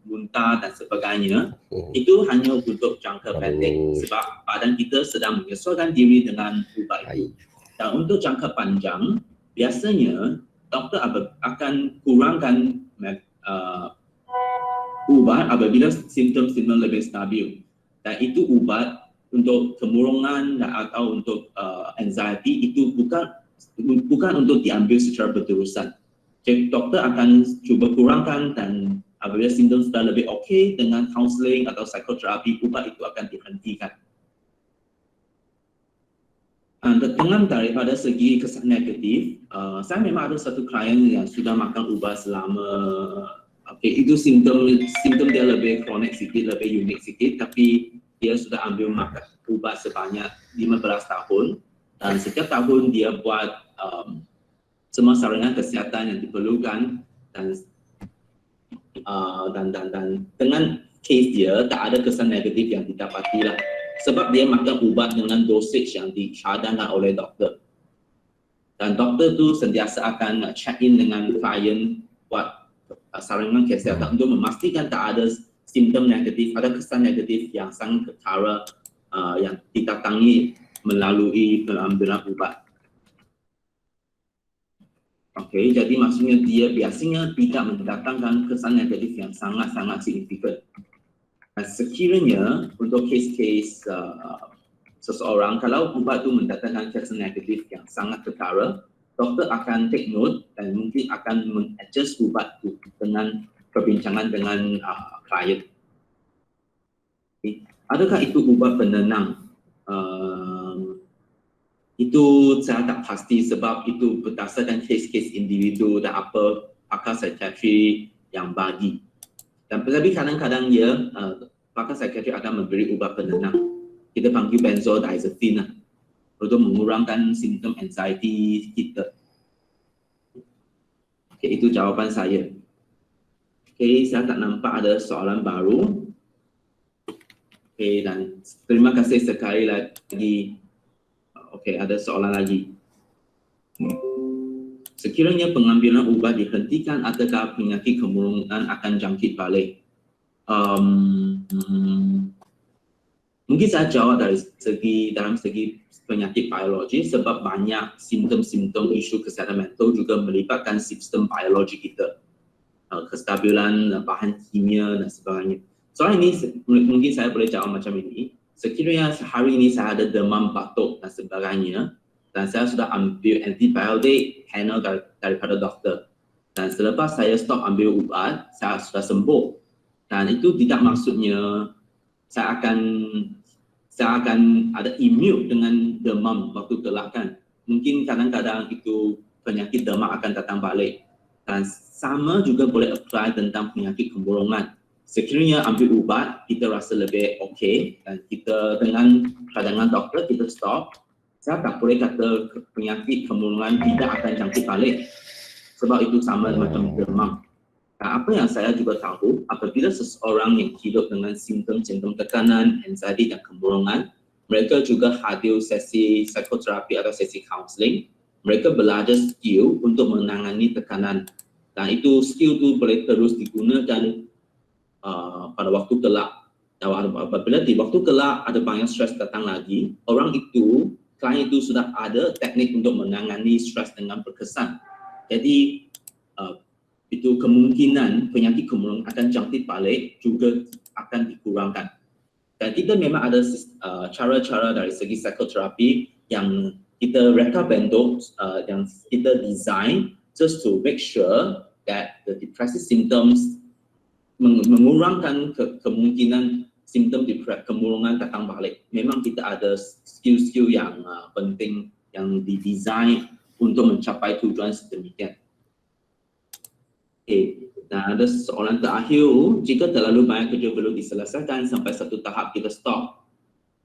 muntah dan sebagainya. Itu hanya untuk jangka pendek sebab badan kita sedang menyesuaikan diri dengan ubat itu. Dan untuk jangka panjang, biasanya doktor akan kurangkan ubat apabila simptom-simptom lebih stabil. Dan itu ubat untuk kemurungan atau untuk anxiety itu bukan untuk diambil secara berterusan. Jadi doktor akan cuba kurangkan dan apabila simptom sudah lebih okey dengan counseling atau psikoterapi, ubat itu akan dihentikan. Dengan daripada segi kesan negatif, saya memang ada satu klien yang sudah makan ubat selama itu simptom dia lebih kronik sikit, lebih unik sikit, tapi dia sudah ambil makan ubat sebanyak 15 tahun dan setiap tahun dia buat semua saranan kesihatan yang diperlukan dan dengan case dia tak ada kesan negatif yang didapati lah sebab dia makan ubat dengan dosage yang dicadangkan oleh doktor dan doktor tu sentiasa akan check in dengan klien buat saranan kesihatan untuk memastikan tak ada simptom negatif, ada kesan negatif yang sangat ketara yang didatangi melalui pengambilan ubat. Okey, jadi maksudnya dia biasanya tidak mendatangkan kesan negatif yang sangat-sangat signifikan. Sekiranya untuk kes-kes seseorang, kalau ubat itu mendatangkan kesan negatif yang sangat ketara, doktor akan take note dan mungkin akan mengadjust ubat itu dengan perbincangan dengan klien. Okay. Adakah itu ubat penenang? Itu saya tak pasti sebab itu berdasarkan kes-kes individu dan apa pakar psikiatri yang bagi. Dan tetapi kadang-kadang pakar psikiatri akan memberi ubat penenang. Kita panggil benzodiazepine untuk mengurangkan simptom anxiety kita. Okay, itu jawapan saya. Okay, saya tak nampak ada soalan baru. Okay, dan terima kasih sekali lagi. Okay, ada soalan lagi. Sekiranya pengambilan ubat dihentikan, adakah penyakit kemurungan akan jangkit balik? Mungkin saya jawab dalam segi penyakit biologi sebab banyak simptom-simptom isu kesihatan mental juga melibatkan sistem biologi kita. Kestabilan bahan kimia dan sebagainya. Soal ini mungkin saya boleh jawab macam ini. Sekiranya hari ini saya ada demam, batuk dan sebagainya dan saya sudah ambil antibiotik panel daripada doktor dan selepas saya stop ambil ubat, saya sudah sembuh dan itu tidak maksudnya saya akan ada immune dengan demam waktu kelak kan. Mungkin kadang-kadang itu penyakit demam akan datang balik dan sama juga boleh apply tentang penyakit kemurungan. Sekiranya ambil ubat, kita rasa lebih okey dan kita dengan cadangan doktor kita stop, saya tak boleh kata penyakit kemurungan tidak akan jangkit balik sebab itu sama macam demam. Dan apa yang saya juga tahu, apabila seseorang yang hidup dengan simptom-simptom tekanan, anxiety dan kemurungan, mereka juga hadir sesi psikoterapi atau sesi counseling, mereka belajar skill untuk menangani tekanan dan itu skill itu boleh terus digunakan pada waktu kelak Dan apabila di waktu kelak ada banyak stres datang lagi, klien itu sudah ada teknik untuk menangani stres dengan berkesan. Jadi itu kemungkinan penyakit kemudian akan jangkit balik juga akan dikurangkan. Dan kita memang ada cara-cara dari segi psikoterapi yang kita reka bentuk, yang kita design just to make sure that the depressive symptoms mengurangkan kemungkinan simptom kemurungan datang balik. Memang kita ada skill-skill yang penting yang didesain untuk mencapai tujuan sedemikian. Nah, ada soalan terakhir, jika terlalu banyak kerja belum diselesaikan sampai satu tahap kita stop,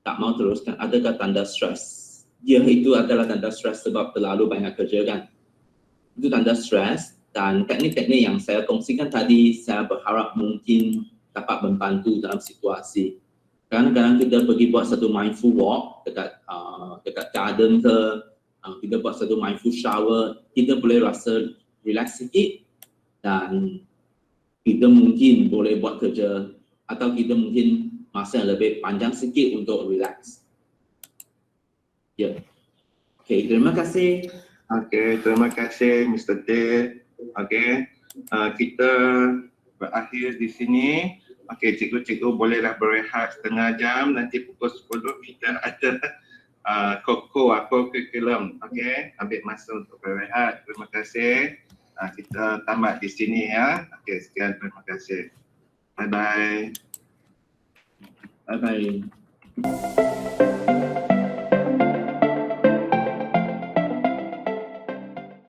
tak mau teruskan, adakah tanda stres? Ya, itu adalah tanda stres sebab terlalu banyak kerja kan. Itu tanda stres. Dan teknik-teknik yang saya kongsikan tadi, saya berharap mungkin dapat membantu dalam situasi. Kadang-kadang kita pergi buat satu mindful walk dekat garden ke, kita buat satu mindful shower, kita boleh rasa relax sedikit dan kita mungkin boleh buat kerja atau kita mungkin masa yang lebih panjang sedikit untuk relax. Ya. Okey, terima kasih. Okey, terima kasih Mr. T. Okey, kita berakhir di sini. Okey, cikgu-cikgu bolehlah berehat setengah jam. Nanti pukul 10 kita ada curriculum. Okey, ambil masa untuk berehat. Terima kasih. Kita tamat di sini ya. Okey, sekian, terima kasih. Bye-bye. Bye-bye.